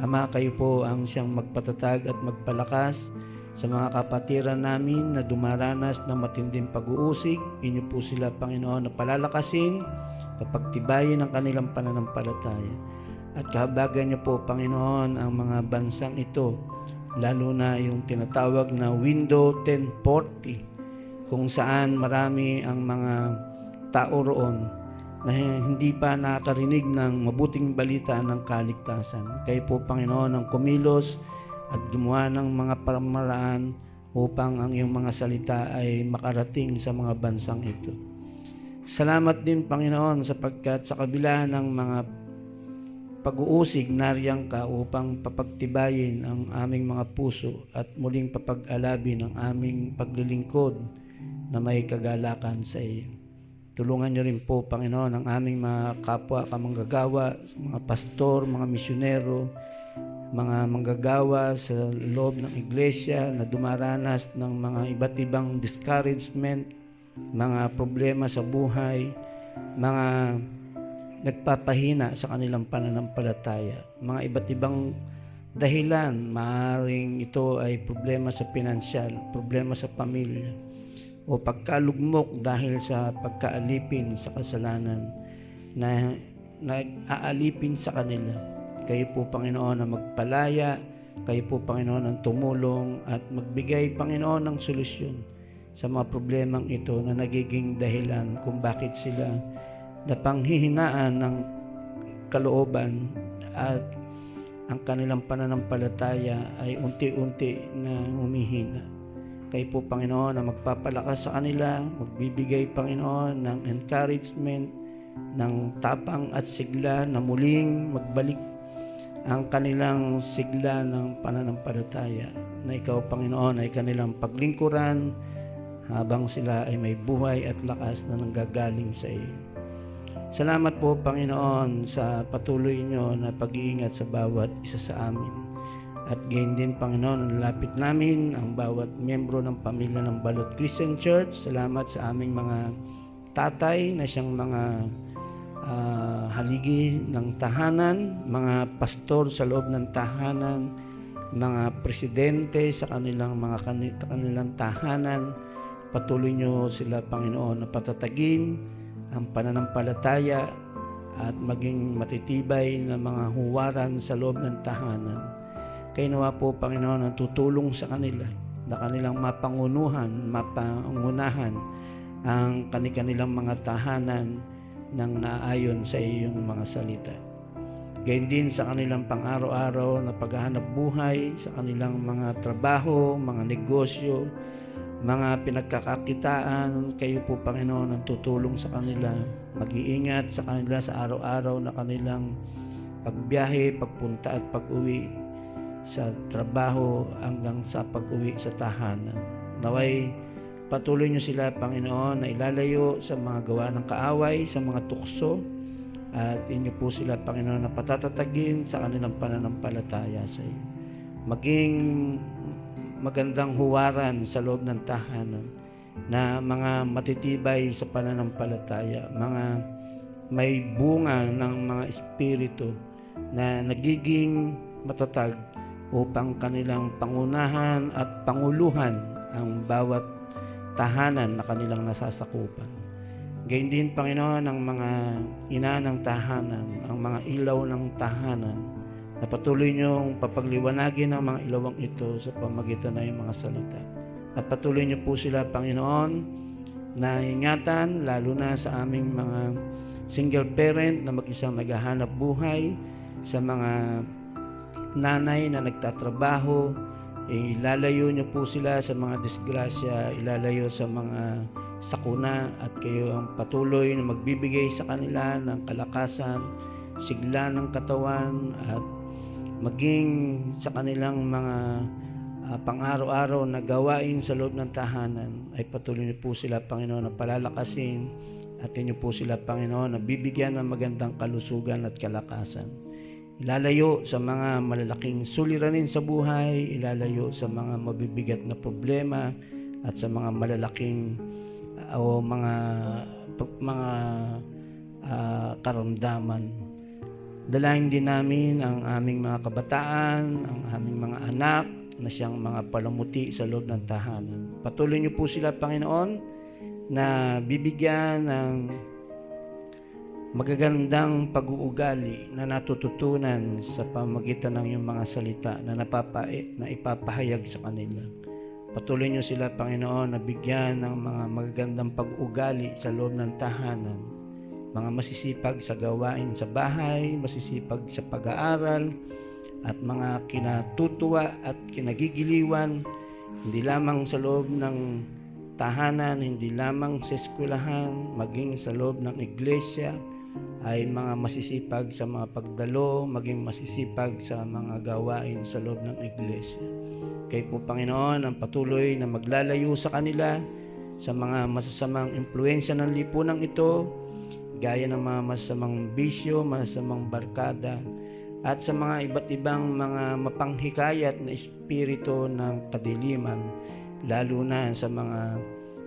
Ama, kayo po ang siyang magpatatag at magpalakas sa mga kapatiran namin na dumaranas ng matinding pag-uusig. Inyo po sila, Panginoon, na palalakasin, papagtibayin ang kanilang pananampalataya. At kahabagan niyo po, Panginoon, ang mga bansang ito, lalo na yung tinatawag na Window 1040, kung saan marami ang mga tao roon na hindi pa nakarinig ng mabuting balita ng kaligtasan. Kayo po, Panginoon, ang kumilos at gumawa ng mga pamamaraan upang ang iyong mga salita ay makarating sa mga bansang ito. Salamat din, Panginoon, sapagkat sa kabila ng mga pag-uusig, nariyan ka upang papagtibayin ang aming mga puso at muling papag-alabin ang aming paglilingkod na may kagalakan sa iyo. Tulungan niyo rin po, Panginoon, ang aming mga kapwa kamanggagawa, mga pastor, mga misyonero, mga manggagawa sa loob ng iglesia na dumaranas ng mga iba't ibang discouragement, mga problema sa buhay, mga nagpapahina sa kanilang pananampalataya. Mga iba't ibang dahilan, maaaring ito ay problema sa pinansyal, problema sa pamilya, o pagkalugmok dahil sa pagkaalipin sa kasalanan na nag-aalipin sa kanila. Kayo po, Panginoon, na magpalaya, kayo po, Panginoon, ang tumulong at magbigay, Panginoon, ng solusyon sa mga problemang ito na nagiging dahilan kung bakit sila napanghihinaan ng kalooban at ang kanilang pananampalataya ay unti-unti na humihina. Kayo po, Panginoon, na magpapalakas sa kanila, magbibigay, Panginoon, ng encouragement, ng tapang at sigla na muling magbalik ang kanilang sigla ng pananampalataya na ikaw, Panginoon, ay kanilang paglingkuran habang sila ay may buhay at lakas na nanggagaling sa iyo. Salamat po, Panginoon, sa patuloy nyo na pag-iingat sa bawat isa sa amin. At gayon din, Panginoon, nalapit namin ang bawat miyembro ng pamilya ng Balot Christian Church. Salamat sa aming mga tatay na siyang mga haligi ng tahanan, mga pastor sa loob ng tahanan, mga presidente sa kanilang tahanan. Patuloy nyo sila, Panginoon, na patatagin ang pananampalataya at maging matitibay na mga huwaran sa loob ng tahanan. Kayo nawa po, Panginoon, ang tutulong sa kanila na kanilang mapangunahan ang kanilang mga tahanan ng naayon sa iyong mga salita. Gayun din sa kanilang pang-araw-araw na paghahanap buhay, sa kanilang mga trabaho, mga negosyo, mga pinagkakakitaan, kayo po, Panginoon, ang tutulong sa kanila. Mag-iingat sa kanila sa araw-araw na kanilang pagbiyahe, pagpunta at pag-uwi sa trabaho hanggang sa pag-uwi sa tahanan. Naway patuloy niyo sila, Panginoon, na ilalayo sa mga gawa ng kaaway, sa mga tukso, at inyo po sila, Panginoon, na patatatagin sa kanilang pananampalataya sa iyo. Maging magandang huwaran sa loob ng tahanan na mga matitibay sa pananampalataya, mga may bunga ng mga espiritu na nagiging matatag upang kanilang pangunahan at panguluhan ang bawat tahanan na kanilang nasasakupan. Gayun din, Panginoon, ang mga ina ng tahanan, ang mga ilaw ng tahanan, na patuloy niyong papagliwanagin ang mga ilawang ito sa pamagitan ng iyong mga salita. At patuloy niyo po sila, Panginoon, na ingatan, lalo na sa aming mga single parent na mag-isang naghahanap buhay, sa mga nanay na nagtatrabaho, ilalayo niyo po sila sa mga disgrasya, ilalayo sa mga sakuna, at kayo ang patuloy na magbibigay sa kanila ng kalakasan, sigla ng katawan, at maging sa kanilang mga pang-araw-araw na gawain sa loob ng tahanan, ay patuloy niyo po sila, Panginoon, na palalakasin, at inyo po sila, Panginoon, na bibigyan ng magandang kalusugan at kalakasan. Ilalayo sa mga malalaking suliranin sa buhay, ilalayo sa mga mabibigat na problema, at sa mga malalaking o mga karamdaman. Dalangin din namin ang aming mga kabataan, ang aming mga anak na siyang mga palamuti sa loob ng tahanan. Patuloy niyo po sila, Panginoon, na bibigyan ng magagandang pag-uugali na natututunan sa pamagitan ng iyong mga salita na ipapahayag sa kanila. Patuloy niyo sila, Panginoon, na bigyan ng mga magagandang pag-uugali sa loob ng tahanan, mga masisipag sa gawain sa bahay, masisipag sa pag-aaral, at mga kinatutuwa at kinagigiliwan, hindi lamang sa loob ng tahanan, hindi lamang sa eskwelahan, maging sa loob ng iglesia, ay mga masisipag sa mga pagdalo, maging masisipag sa mga gawain sa loob ng iglesia. Kayo po, Panginoon, ang patuloy na maglalayo sa kanila sa mga masasamang impluensya ng lipunang ito, gaya ng mga masasamang bisyo, masasamang barkada, at sa mga iba't ibang mga mapanghikayat na espiritu ng kadiliman, lalo na sa mga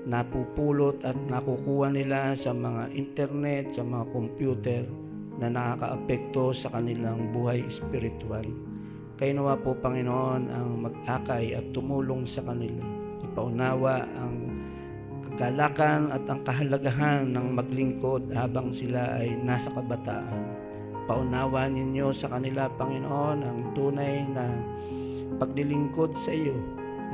napupulot at nakukuha nila sa mga internet, sa mga computer na nakakaapekto sa kanilang buhay espiritual. Kayo nawa po, Panginoon, ang mag-akay at tumulong sa kanila. Ipaunawa ang kagalakan at ang kahalagahan ng maglingkod habang sila ay nasa kabataan. Paunawa ninyo sa kanila, Panginoon, ang tunay na paglilingkod sa iyo.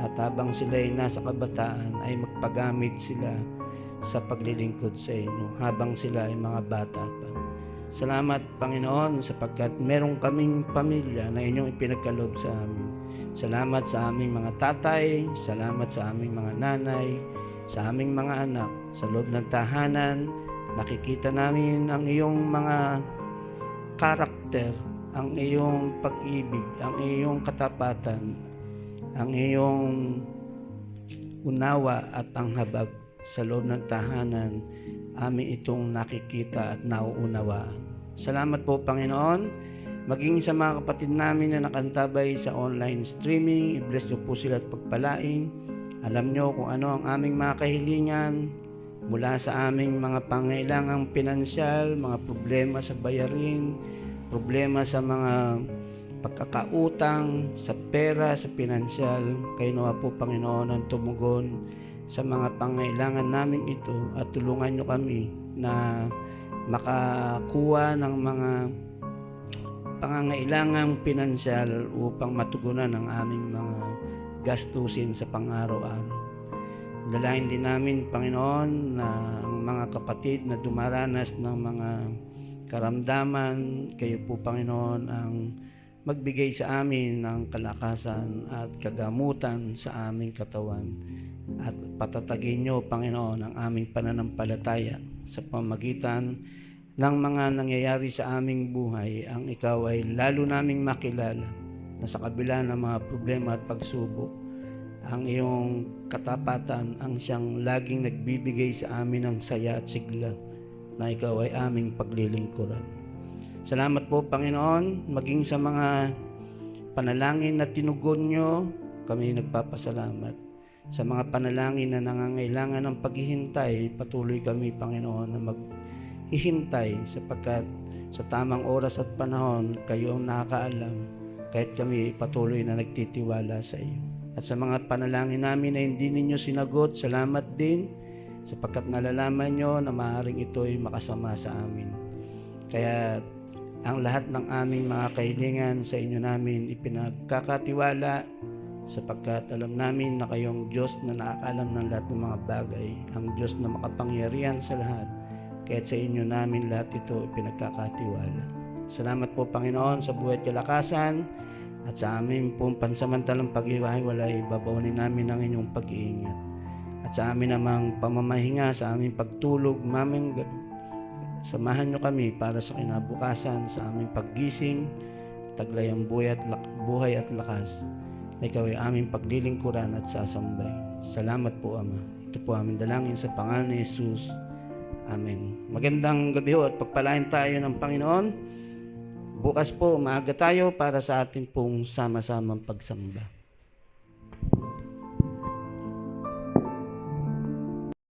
At habang sila ay nasa kabataan, ay magpagamit sila sa paglilingkod sa inyo habang sila ay mga bata pa. Salamat, Panginoon, sapagkat meron kaming pamilya na inyong ipinagkaloob sa amin. Salamat sa aming mga tatay, salamat sa aming mga nanay, sa aming mga anak. Sa loob ng tahanan, nakikita namin ang iyong mga karakter, ang iyong pag-ibig, ang iyong katapatan, ang iyong unawa at ang habag. Sa loob ng tahanan, amin itong nakikita at nauunawaan. Salamat po, Panginoon. Maging sa mga kapatid namin na nakantabay sa online streaming, i-bless niyo po sila at pagpalain. Alam niyo kung ano ang aming mga kahilingan mula sa aming mga pangailangang pinansyal, mga problema sa bayarin, problema sa mga pagkakautang, sa pera, sa pinansyal. Kayo nawa po, Panginoon, ang tumugon sa mga pangailangan namin ito at tulungan niyo kami na makakuha ng mga pangangailangang pinansyal upang matugunan ang aming mga gastusin sa pang-araw-araw. Dalangin din namin, Panginoon, na ang mga kapatid na dumaranas ng mga karamdaman, kayo po, Panginoon, ang magbigay sa amin ng kalakasan at kagamutan sa aming katawan. At patatagin niyo, Panginoon, ang aming pananampalataya sa pamagitan ng mga nangyayari sa aming buhay. Ang ikaw ay lalo naming makilala na sa kabila ng mga problema at pagsubok, ang iyong katapatan ang siyang laging nagbibigay sa amin ng saya at sigla na ikaw ay aming paglilingkuran. Salamat po, Panginoon, maging sa mga panalangin na tinugon nyo, kami nagpapasalamat. Sa mga panalangin na nangangailangan ng paghihintay, patuloy kami, Panginoon, na maghihintay sapagkat sa tamang oras at panahon, kayo ang nakakaalam, kahit kami patuloy na nagtitiwala sa iyo. At sa mga panalangin namin na hindi ninyo sinagot, salamat din sapagkat nalalaman nyo na maaaring ito'y makasama sa amin. Kaya ang lahat ng aming mga kahilingan sa inyo namin ipinagkakatiwala sapagkat alam namin na kayong Diyos na nakakalam ng lahat ng mga bagay, ang Diyos na makapangyarihan sa lahat, kaya't sa inyo namin lahat ito ipinagkakatiwala. Salamat po, Panginoon, sa buhay at kalakasan at sa amin pong pansamantalang pag-iwahiwalay, babaunin namin ang inyong pag-iingat. At sa amin namang pamamahinga, sa aming pagtulog, maming gabi, samahan nyo kami para sa kinabukasan, sa aming paggising, taglay ang buhay at lakas, na ikaw ay aming paglilingkuran at sasambay. Salamat po, Ama. Ito po aming dalangin sa pangalan ni Jesus. Amen. Magandang gabi ho at pagpalain tayo ng Panginoon. Bukas po, maaga tayo para sa ating pong sama-samang pagsamba.